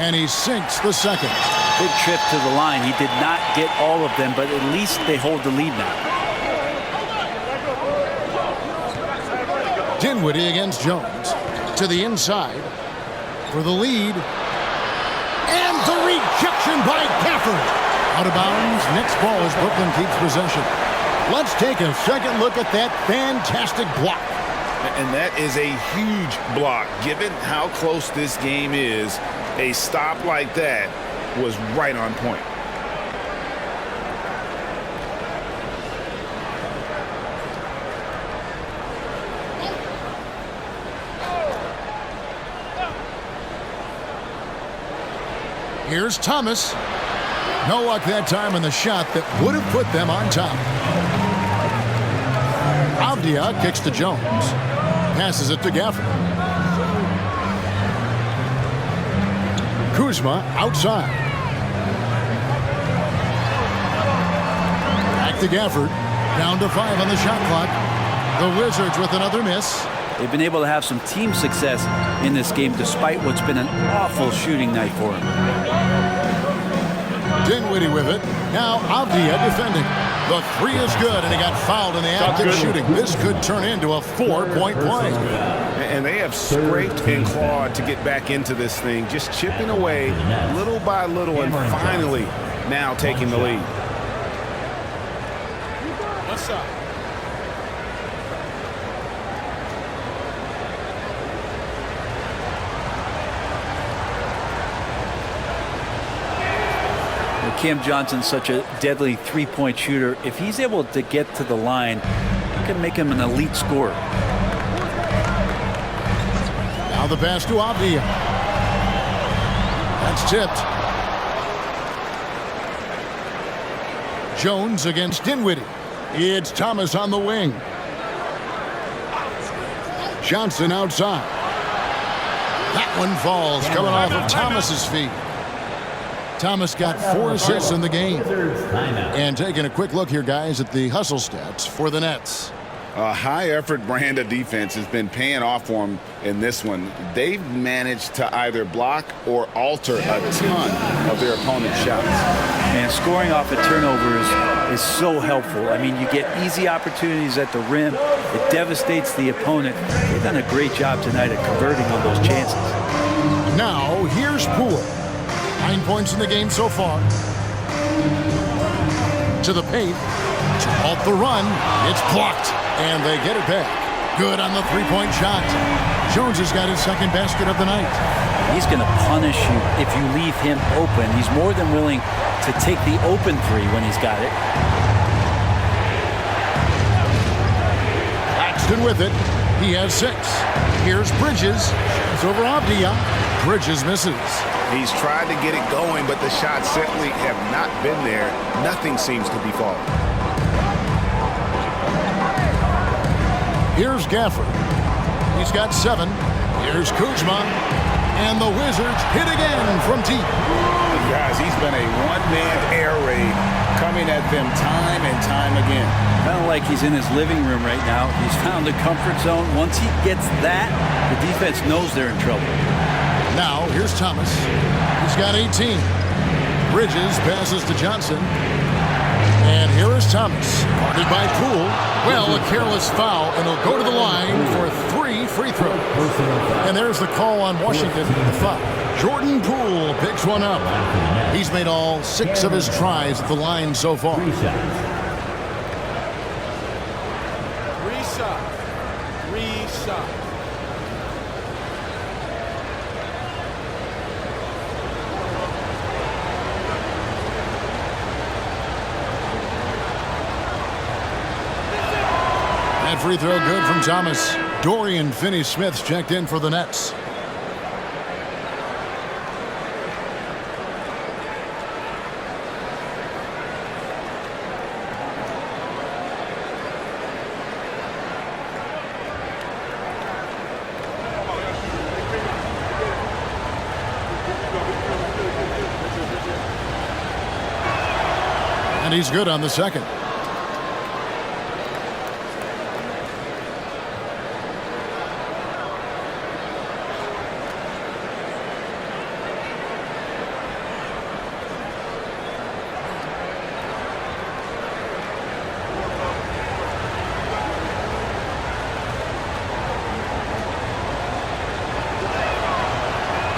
And he sinks the second. Big trip to the line. He did not get all of them, but at least they hold the lead now. Dinwiddie against Jones. To the inside for the lead. And the rejection by Gafford. Out of bounds. Next ball as Brooklyn keeps possession. Let's take a second look at that fantastic block. And that is a huge block. Given how close this game is, a stop like that was right on point. Here's Thomas. No luck that time in the shot that would have put them on top. Avdia kicks to Jones. Passes it to Gafford. Kuzma outside. Back to Gafford. Down to 5 on the shot clock. The Wizards with another miss. They've been able to have some team success in this game despite what's been an awful shooting night for them. Dinwiddie with it. Now Avdia defending. The three is good, and he got fouled in the act of shooting. This could turn into a 4-point play. And they have scraped and clawed to get back into this thing, just chipping away little by little, and finally now taking the lead. What's up? Cam Johnson's such a deadly three-point shooter. If he's able to get to the line, you can make him an elite scorer. Now the pass to Avdia. That's tipped. Jones against Dinwiddie. It's Thomas on the wing. Johnson outside. That one falls, coming off of Thomas's feet. Thomas got 4 assists in the game. And taking a quick look here, guys, at the hustle stats for the Nets. A high-effort brand of defense has been paying off for them in this one. They've managed to either block or alter a ton of their opponent's shots. And scoring off of turnovers is so helpful. I mean, you get easy opportunities at the rim. It devastates the opponent. They've done a great job tonight at converting on those chances. Now, here's Poole. 9 points in the game so far. To the paint. To halt the run. It's blocked. And they get it back. Good on the three-point shot. Jones has got his second basket of the night. He's going to punish you if you leave him open. He's more than willing to take the open three when he's got it. Claxton with it. He has 6. Here's Bridges. It's over Avdia. Bridges misses. He's tried to get it going, but the shots simply have not been there. Nothing seems to be falling. Here's Gafford. He's got 7. Here's Kuzma. And the Wizards hit again from deep. Guys, he's been a one-man air raid coming at them time and time again. Kind of like he's in his living room right now. He's found a comfort zone. Once he gets that, the defense knows they're in trouble. Now, here's Thomas. He's got 18. Bridges passes to Johnson. And here is Thomas, guarded by Poole. Well, a careless foul, and he'll go to the line for 3 free throws. And there's the call on Washington for the foul. Jordan Poole picks one up. He's made all 6 of his tries at the line so far. Reset. That free throw good from Thomas. Dorian Finney-Smith's checked in for the Nets. And he's good on the second.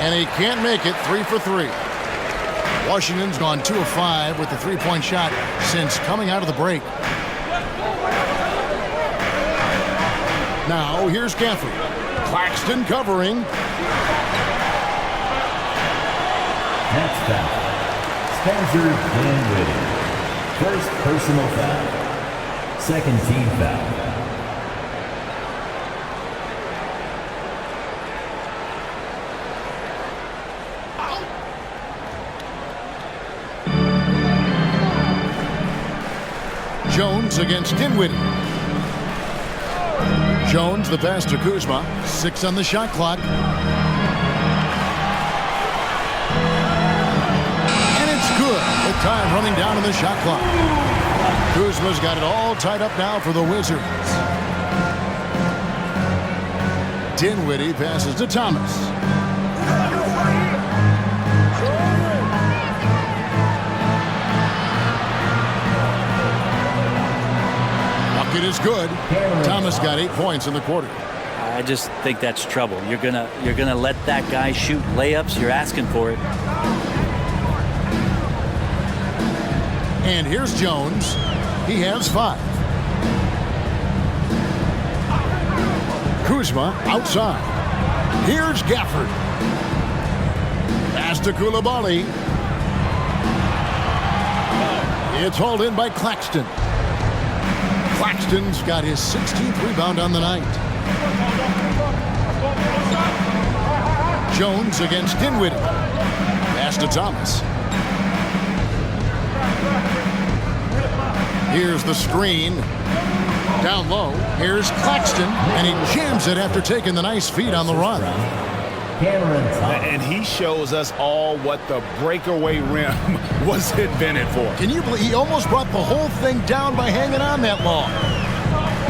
And he can't make it. 3 for 3. Washington's gone 2 of 5 with the three-point shot since coming out of the break. Now, here's Gafford. Claxton covering. Next foul. Spencer Dinwiddie. First personal foul. Second team foul. Jones against Dinwiddie. Jones, the pass to Kuzma. 6 on the shot clock. And it's good with time running down on the shot clock. Kuzma's got it all tied up now for the Wizards. Dinwiddie passes to Thomas. It is good. Thomas got 8 points in the quarter. I just think that's trouble. You're gonna let that guy shoot layups. You're asking for it. And here's Jones. He has 5. Kuzma outside. Here's Gafford. Pass to Koulibaly. It's hauled in by Claxton. Claxton's got his 16th rebound on the night. Jones against Dinwiddie. Pass to Thomas. Here's the screen. Down low. Here's Claxton, and he jams it after taking the nice feed on the run. And he shows us all what the breakaway rim was invented for. Can you believe he almost brought the whole thing down by hanging on that long?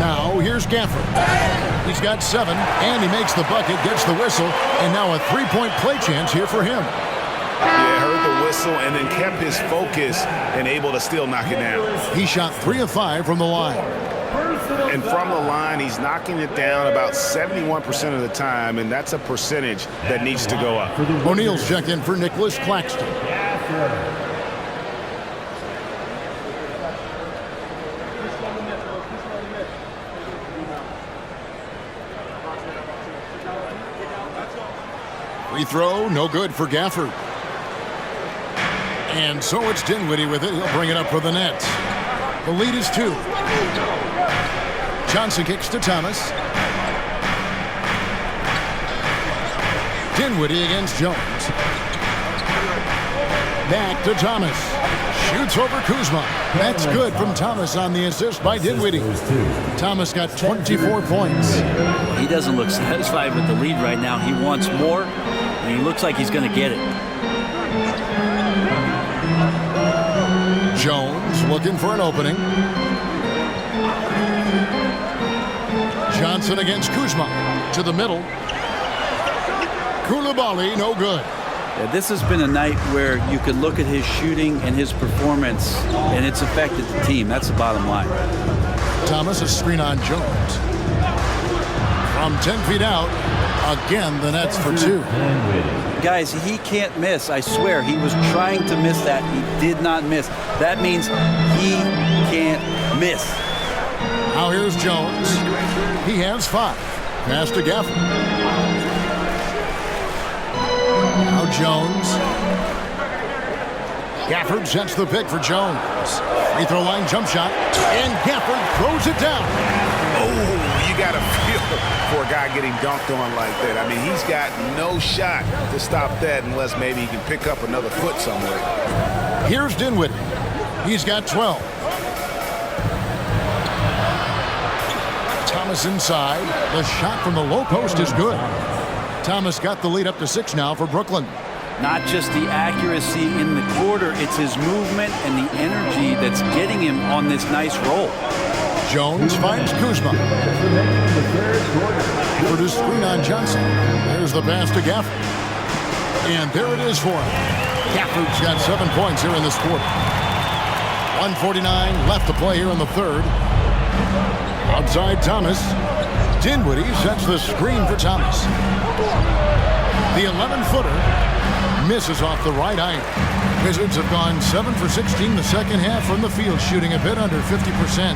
Now, here's Gafford. He's got 7, and he makes the bucket, gets the whistle, and now a three-point play chance here for him. Yeah, heard the whistle and then kept his focus and able to still knock it down. He shot 3 of 5 from the line. And from the line, he's knocking it down about 71% of the time, and that's a percentage that needs to go up. O'Neal's checked in for Nicholas Claxton. Free throw, no good for Gafford. And so it's Dinwiddie with it. He'll bring it up for the Nets. The lead is 2. Johnson kicks to Thomas. Dinwiddie against Jones. Back to Thomas. Shoots over Kuzma. That's good from Thomas on the assist by Dinwiddie. Thomas got 24 points. He doesn't look satisfied with the lead right now. He wants more, and he looks like he's going to get it. Jones looking for an opening. Johnson against Kuzma. To the middle. Koulibaly, no good. Yeah, this has been a night where you can look at his shooting and his performance, and it's affected the team. That's the bottom line. Thomas, a screen on Jones. From 10 feet out, again, the Nets for 2. Guys, he can't miss. I swear, he was trying to miss that. He did not miss. That means he can't miss. Now here's Jones. He has 5. Pass to Gafford. Now Jones. Gafford sets the pick for Jones. Free throw line jump shot. And Gafford throws it down. Oh, you got to feel for a guy getting dunked on like that. I mean, he's got no shot to stop that unless maybe he can pick up another foot somewhere. Here's Dinwiddie. He's got 12. Thomas inside. The shot from the low post is good. Thomas got the lead up to 6 now for Brooklyn. Not just the accuracy in the quarter, it's his movement and the energy that's getting him on this nice roll. Jones finds Kuzma. For the screen on Johnson. There's the pass to Gafford. And there it is for him. Gafford's got 7 points here in this quarter. 1:49 left to play here in the third. Outside Thomas. Dinwiddie sets the screen for Thomas. The 11-footer Misses off the right iron. Wizards have gone 7 for 16 the second half from the field, shooting a bit under 50%.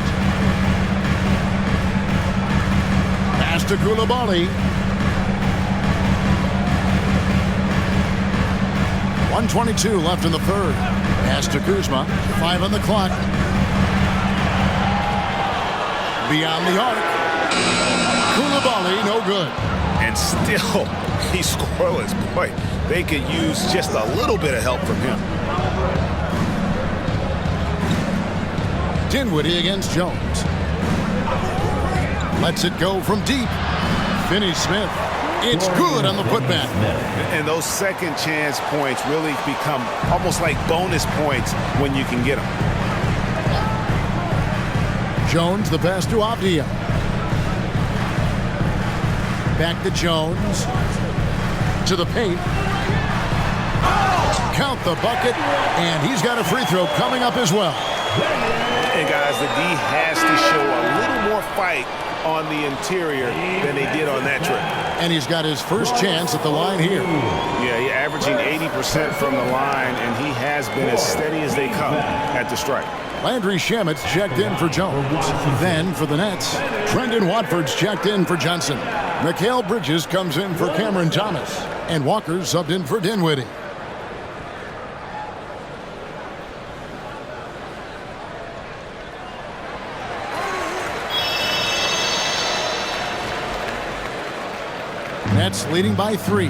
Pass to Koulibaly. 1:22 left in the third. Pass to Kuzma. 5 on the clock. Beyond the arc. Koulibaly, no good. And still, he's scoreless. Boy, they could use just a little bit of help from him. Dinwiddie against Jones. Lets it go from deep. Finney-Smith. It's good on the putback. And those second chance points really become almost like bonus points when you can get them. Jones, the pass to Avdia. Back to Jones. To the paint. Count the bucket. And he's got a free throw coming up as well. And guys, the D has to show a little more fight on the interior than they did on that trip. And he's got his first chance at the line here. Yeah, he's averaging 80% from the line, and he has been as steady as they come at the strike. Landry Shamet's checked in for Jones. Then for the Nets, Trendon Watford's checked in for Johnson. Mikal Bridges comes in for Cameron Thomas. And Walker subbed in for Dinwiddie. Nets leading by 3.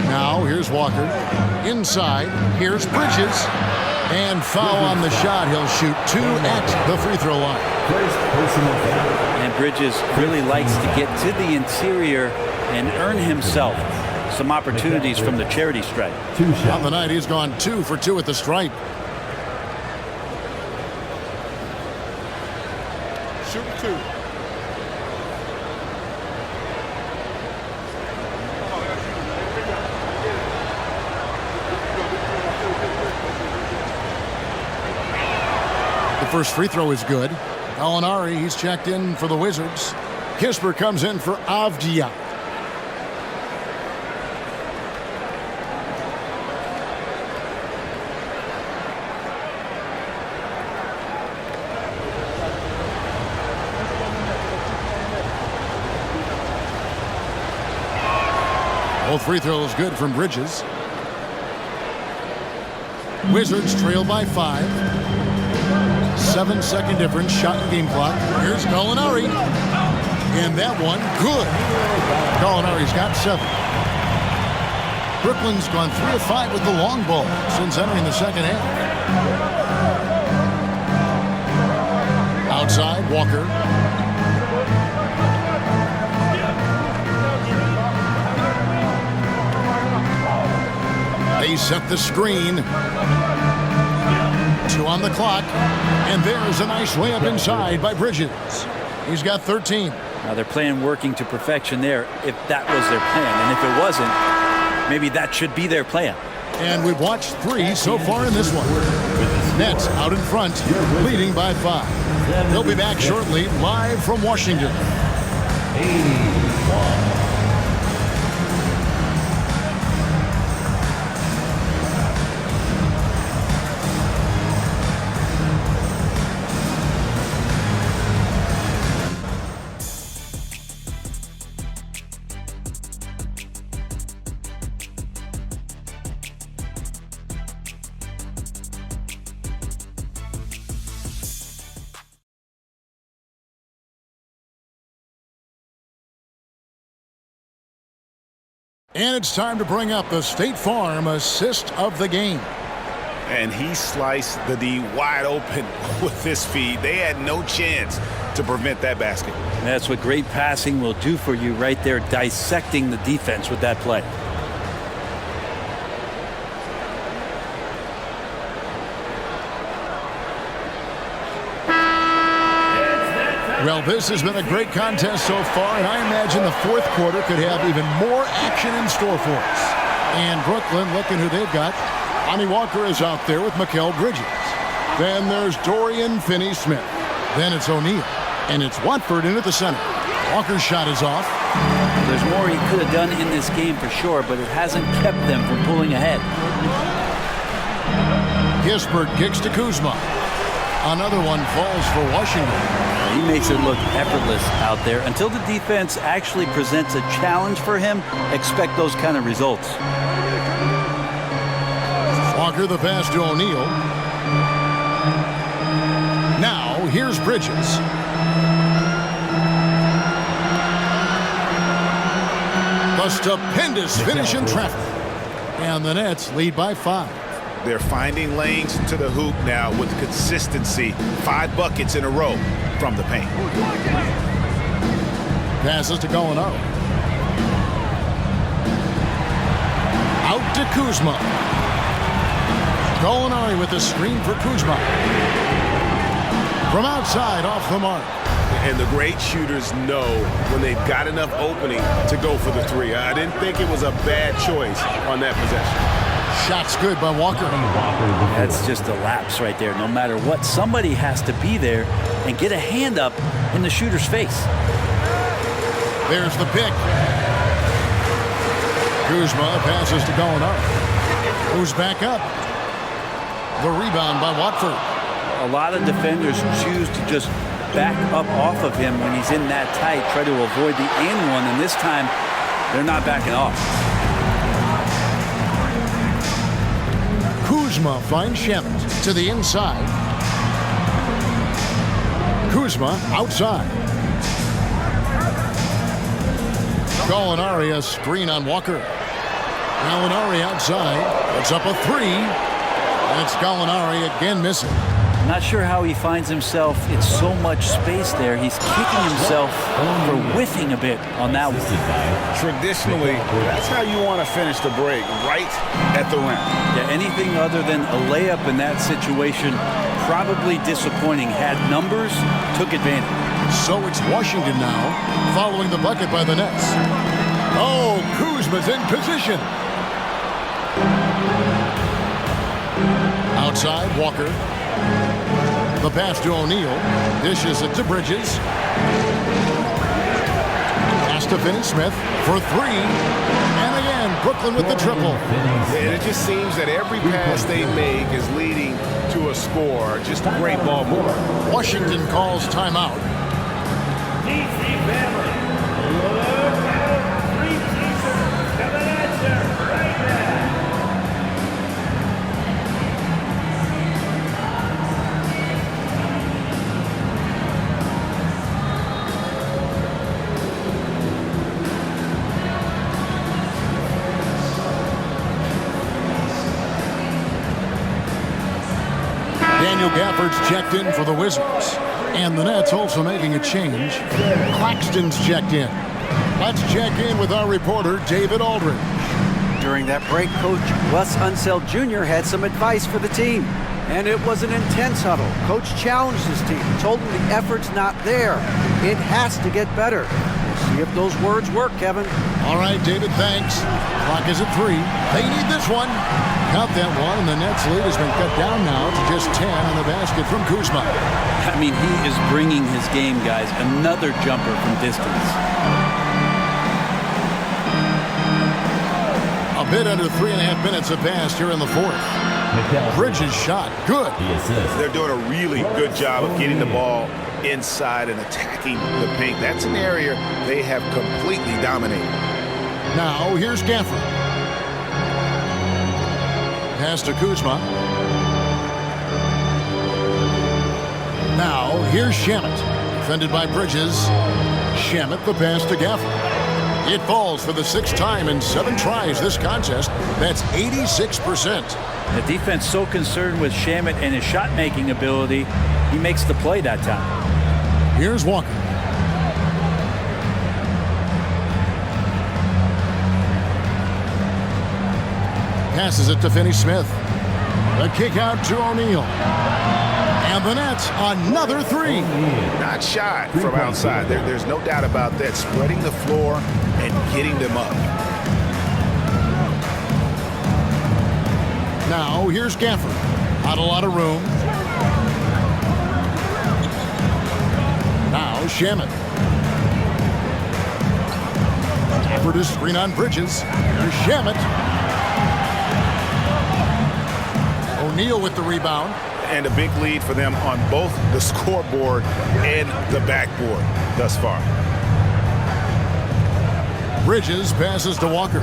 Now here's Walker. Inside. Here's Bridges. And foul on the shot. He'll shoot 2 at the free throw line. And Bridges really likes to get to the interior and earn himself some opportunities from the charity stripe. On the night, he's gone 2 for 2 at the stripe. Shoot 2. The first free throw is good. Gallinari, he's checked in for the Wizards. Kisper comes in for Avdia. Both free throws good from Bridges. Wizards trail by 5. 7-second difference, shot and game clock. Here's Gallinari. And that one, good. Gallinari's got 7. Brooklyn's gone 3 of 5 with the long ball since entering the second half. Outside, Walker. They set the screen. 2 on the clock. And there's a nice layup inside by Bridges. He's got 13. Now they're playing working to perfection there if that was their plan. And if it wasn't, maybe that should be their plan. And we've watched 3 so far in this one. Nets out in front, leading by 5. They'll be back shortly, live from Washington. 81. And it's time to bring up the State Farm assist of the game. And he sliced the D wide open with this feed. They had no chance to prevent that basket. And that's what great passing will do for you right there, dissecting the defense with that play. Well, this has been a great contest so far, and I imagine the fourth quarter could have even more action in store for us. And Brooklyn, looking who they've got. Lonnie Walker is out there with Mikal Bridges. Then there's Dorian Finney-Smith. Then it's O'Neal. And it's Watford into the center. Walker's shot is off. There's more he could have done in this game for sure, but it hasn't kept them from pulling ahead. Kispert kicks to Kuzma. Another one falls for Washington. He makes it look effortless out there. Until the defense actually presents a challenge for him, expect those kind of results. Walker the pass to O'Neal. Now here's Bridges. A stupendous finish in traffic. And the Nets lead by 5. They're finding lanes to the hoop now with consistency. 5 buckets in a row from the paint. Passes to Gallinari. Out to Kuzma. Gallinari with the screen for Kuzma. From outside, off the mark. And the great shooters know when they've got enough opening to go for the 3. I didn't think it was a bad choice on that possession. Shot's good by Walker. That's just a lapse right there. No matter what, somebody has to be there and get a hand up in the shooter's face. There's the pick. Kuzma passes to Gallinari, who's back up. The rebound by Watford. A lot of defenders choose to just back up off of him when he's in that tight, try to avoid the and one, and this time they're not backing off. Kuzma finds Shamet to the inside. Kuzma outside. Gallinari a screen on Walker. Gallinari outside. It's up a 3. And it's Gallinari again missing. Not sure how he finds himself. It's so much space there. He's kicking himself for whiffing a bit on that one. Traditionally, that's how you want to finish the break, right at the rim. Yeah, anything other than a layup in that situation, probably disappointing. Had numbers, took advantage. So it's Washington now, following the bucket by the Nets. Oh, Kuzma's in position. Outside, Walker. The pass to O'Neal. Dishes it to Bridges. Pass to Finney-Smith for 3. And again, Brooklyn with the triple. And it just seems that every pass they make is leading to a score. Just a great ball movement. Washington calls timeout. DC family, look out. 3 T-shirts coming at you right now. Daniel Gafford's checked in for the Wizards. And the Nets also making a change. Claxton's checked in. Let's check in with our reporter, David Aldridge. During that break, Coach Wes Unseld Jr. had some advice for the team. And it was an intense huddle. Coach challenged his team, told them the effort's not there. It has to get better. We'll see if those words work, Kevin. All right, David, thanks. Clock is at 3. They need this one. Count that one, and the Nets lead has been cut down now to just 10 on the basket from Kuzma. I mean, he is bringing his game, guys. Another jumper from distance. A bit under 3.5 minutes have passed here in the 4th. Bridges shot. Good. They're doing a really good job of getting the ball inside and attacking the paint. That's an area they have completely dominated. Now, here's Gafford. Pass to Kuzma. Now, here's Shamet. Defended by Bridges. Shamet the pass to Gafford. It falls for the 6th time in 7 tries this contest. That's 86%. The defense so concerned with Shamet and his shot-making ability, he makes the play that time. Here's Walker. Passes it to Finney-Smith. The kick out to O'Neal. And the Nets, another 3. Not shot from outside. There's no doubt about that. Spreading the floor and getting them up. Now, here's Gafford. Not a lot of room. Now, Shamet. Gafford is screen on Bridges. Here's Shamet. O'Neal with the rebound. And a big lead for them on both the scoreboard and the backboard thus far. Bridges passes to Walker.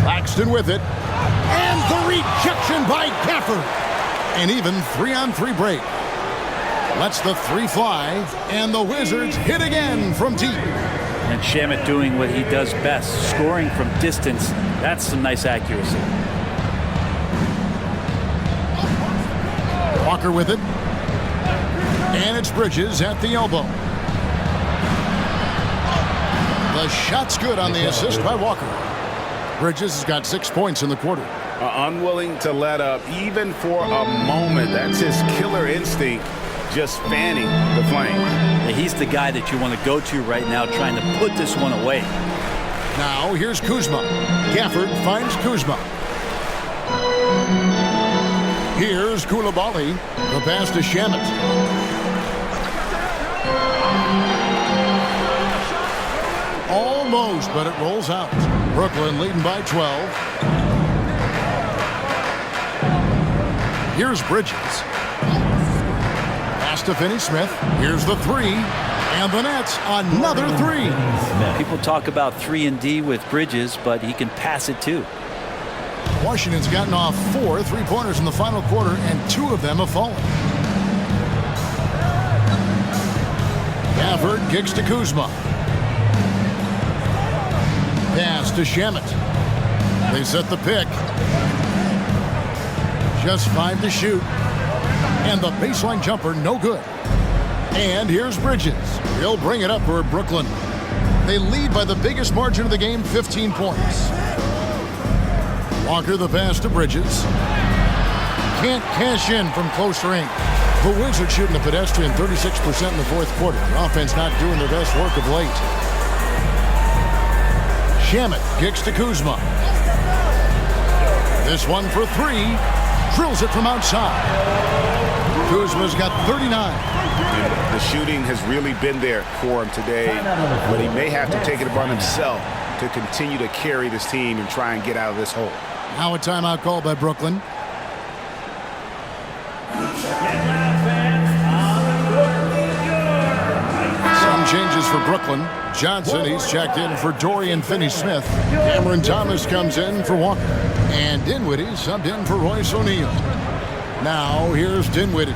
Claxton with it. And the rejection by Gafford. An even 3-on-3 break. Lets the three fly, and the Wizards hit again from deep. And Shamet doing what he does best, scoring from distance. That's some nice accuracy. Walker with it. And it's Bridges at the elbow. The shot's good on the assist by Walker. Bridges has got 6 points in the quarter. Unwilling to let up even for a moment. That's his killer instinct, just fanning the flame. Yeah, he's the guy that you want to go to right now, trying to put this one away. Now here's Kuzma. Gafford finds Kuzma. Here's Koulibaly. The pass to Shamet. Almost, but it rolls out. Brooklyn leading by 12. Here's Bridges. Pass to Finney-Smith. Here's the three. And the Nets, another three. People talk about 3-and-D with Bridges, but he can pass it too. Washington's gotten off 4 3-pointers in the final quarter, and 2 of them have fallen. Gafford kicks to Kuzma. Pass to Shamet. They set the pick. Just 5 to shoot. And the baseline jumper, no good. And here's Bridges. He'll bring it up for Brooklyn. They lead by the biggest margin of the game, 15 points. Walker the pass to Bridges. Can't cash in from close range. The Wizards shooting a pedestrian 36% in the fourth quarter. The offense not doing their best work of late. Shamet kicks to Kuzma. This one for 3. Drills it from outside. Kuzma's got 39. The shooting has really been there for him today, but he may have to take it upon himself to continue to carry this team and try and get out of this hole. Now a timeout called by Brooklyn. Some changes for Brooklyn. Johnson, he's checked in for Dorian Finney-Smith. Cameron Thomas comes in for Walker. And Dinwiddie subbed in for Royce O'Neal. Now here's Dinwiddie.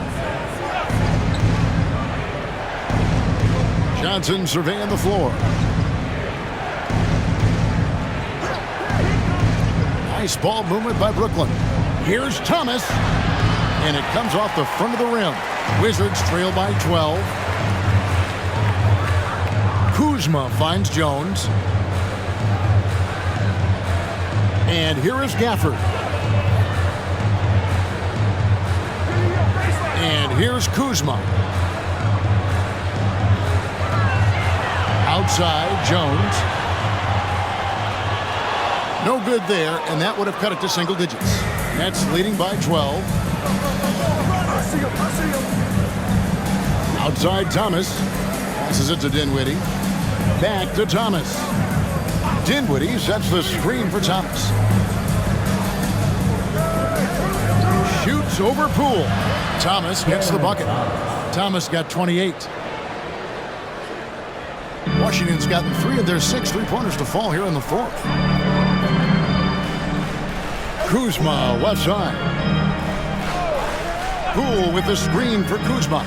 Johnson surveying the floor. Nice ball movement by Brooklyn. Here's Thomas. And it comes off the front of the rim. Wizards trail by 12. Kuzma finds Jones. And here is Gafford. And here's Kuzma. Outside, Jones. No good there, and that would have cut it to single digits. Nets leading by 12. Outside, Thomas. Passes it to Dinwiddie. Back to Thomas. Dinwiddie sets the screen for Thomas. Shoots over Poole. Thomas gets the bucket. Thomas got 28. Washington's gotten 3 of their 6 3-pointers to fall here in the fourth. Kuzma, left side. Poole with the screen for Kuzma.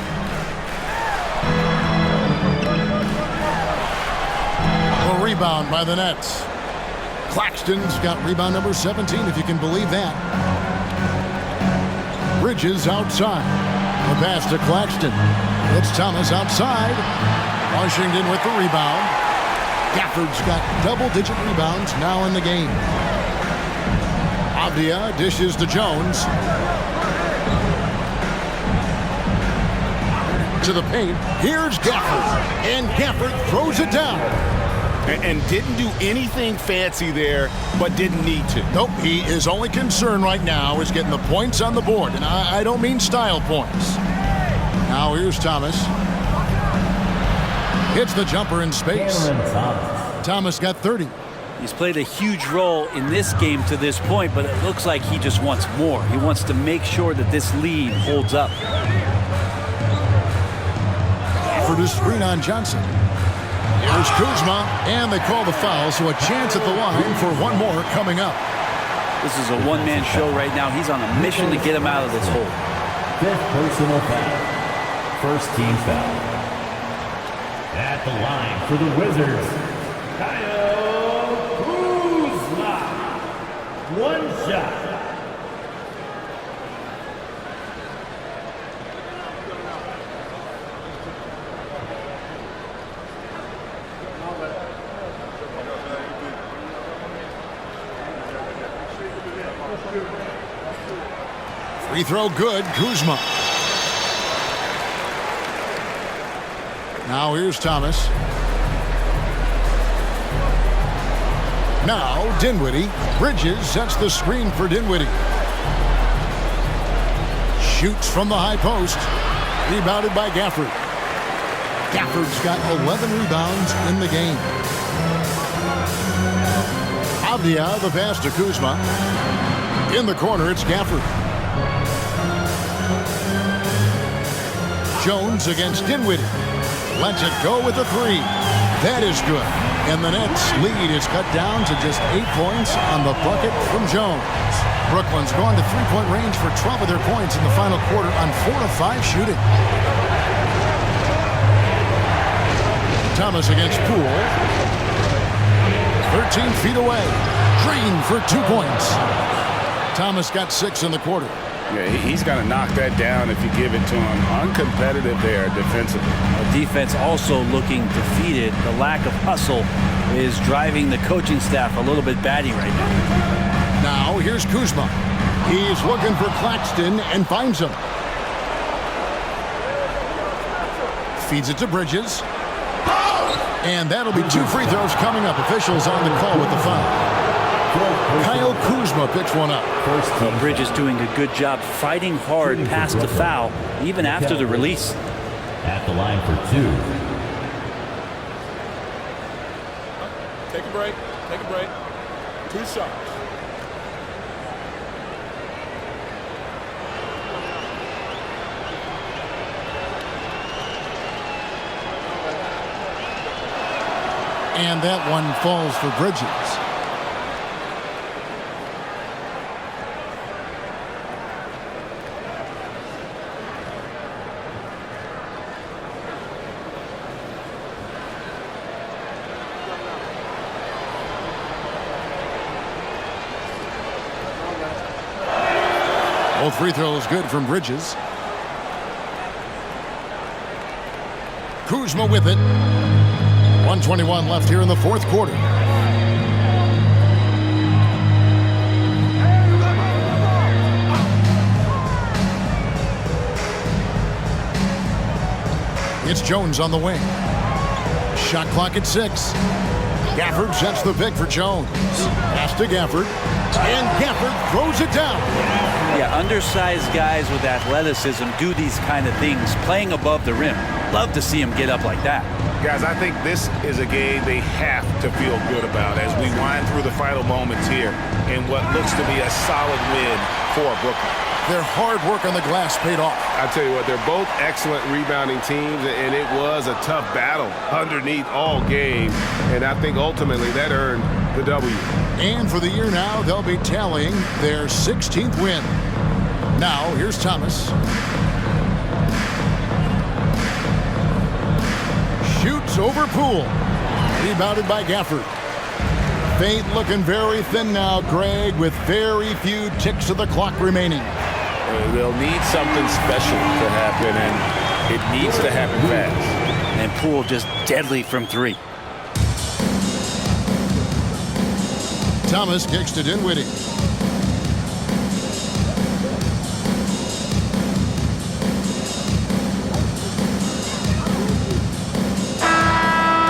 A rebound by the Nets. Claxton's got rebound number 17, if you can believe that. Bridges outside. The pass to Claxton. It's Thomas outside. Washington with the rebound. Gafford's got double-digit rebounds now in the game. Avdia dishes to Jones. To the paint. Here's Gafford. And Gafford throws it down. And didn't do anything fancy there, but didn't need to. Nope, his only concern right now is getting the points on the board. And I don't mean style points. Now here's Thomas. Hits the jumper in space. Thomas got 30. He's played a huge role in this game to this point, but it looks like he just wants more. He wants to make sure that this lead holds up. For the screen on Johnson. Here's Kuzma, and they call the foul, so a chance at the line for one more coming up. This is a one-man show right now. He's on a mission to get him out of this hole. 5th personal foul. First team foul. At the line for the Wizards, Kyle Kuzma. One shot. Free throw good, Kuzma. Now here's Thomas. Now Dinwiddie. Bridges sets the screen for Dinwiddie. Shoots from the high post. Rebounded by Gafford. Gafford's got 11 rebounds in the game. Avdia, the pass to Kuzma. In the corner, it's Gafford. Jones against Dinwiddie. Lets it go with a three. That is good. And the Nets' lead is cut down to just 8 points on the bucket from Jones. Brooklyn's gone to three-point range for 12 of their points in the final quarter on 4 of 5 shooting. Thomas against Poole. 13 feet away. Green for 2 points. Thomas got 6 in the quarter. Yeah, he's got to knock that down if you give it to him. Uncompetitive there defensively. Defense also looking defeated. The lack of hustle is driving the coaching staff a little bit batty right now. Now here's Kuzma. He's looking for Claxton and finds him. Feeds it to Bridges. And that'll be 2 free throws coming up. Officials on the call with the foul. Kyle Kuzma picks one up. Bridges doing a good job fighting hard past the foul, even after the release. At the line for 2. Take a break. Take a break. 2 shots. And that one falls for Bridges. Both free throws good from Bridges. Kuzma with it. 1:21 left here in the fourth quarter. It's Jones on the wing. Shot clock at 6. Gafford sets the pick for Jones. Pass to Gafford. And Gafford throws it down. Yeah, undersized guys with athleticism do these kind of things, playing above the rim. Love to see him get up like that. Guys, I think this is a game they have to feel good about as we wind through the final moments here in what looks to be a solid win for Brooklyn. Their hard work on the glass paid off. I tell you what, they're both excellent rebounding teams, and it was a tough battle underneath all game, and I think ultimately that earned the W. And for the year now, they'll be tallying their 16th win. Now, here's Thomas. Shoots over Poole. Rebounded by Gafford. Fate looking very thin now, Greg, with very few ticks of the clock remaining. They'll need something special to happen, and it needs to happen fast. And Poole just deadly from 3. Thomas kicks to Dinwiddie.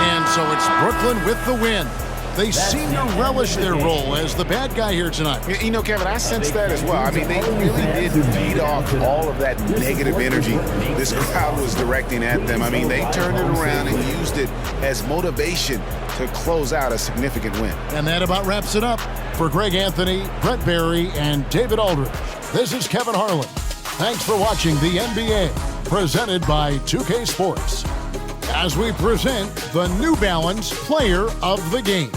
And so it's Brooklyn with the win. They seem to relish their role as the bad guy here tonight. You know, Kevin, I sense that as well. I mean, they really did feed off all of that negative energy this crowd was directing at them. I mean, they turned it around and used it as motivation to close out a significant win. And that about wraps it up. For Greg Anthony, Brett Barry, and David Aldridge, this is Kevin Harlan. Thanks for watching the NBA, presented by 2K Sports, as we present the New Balance Player of the Game.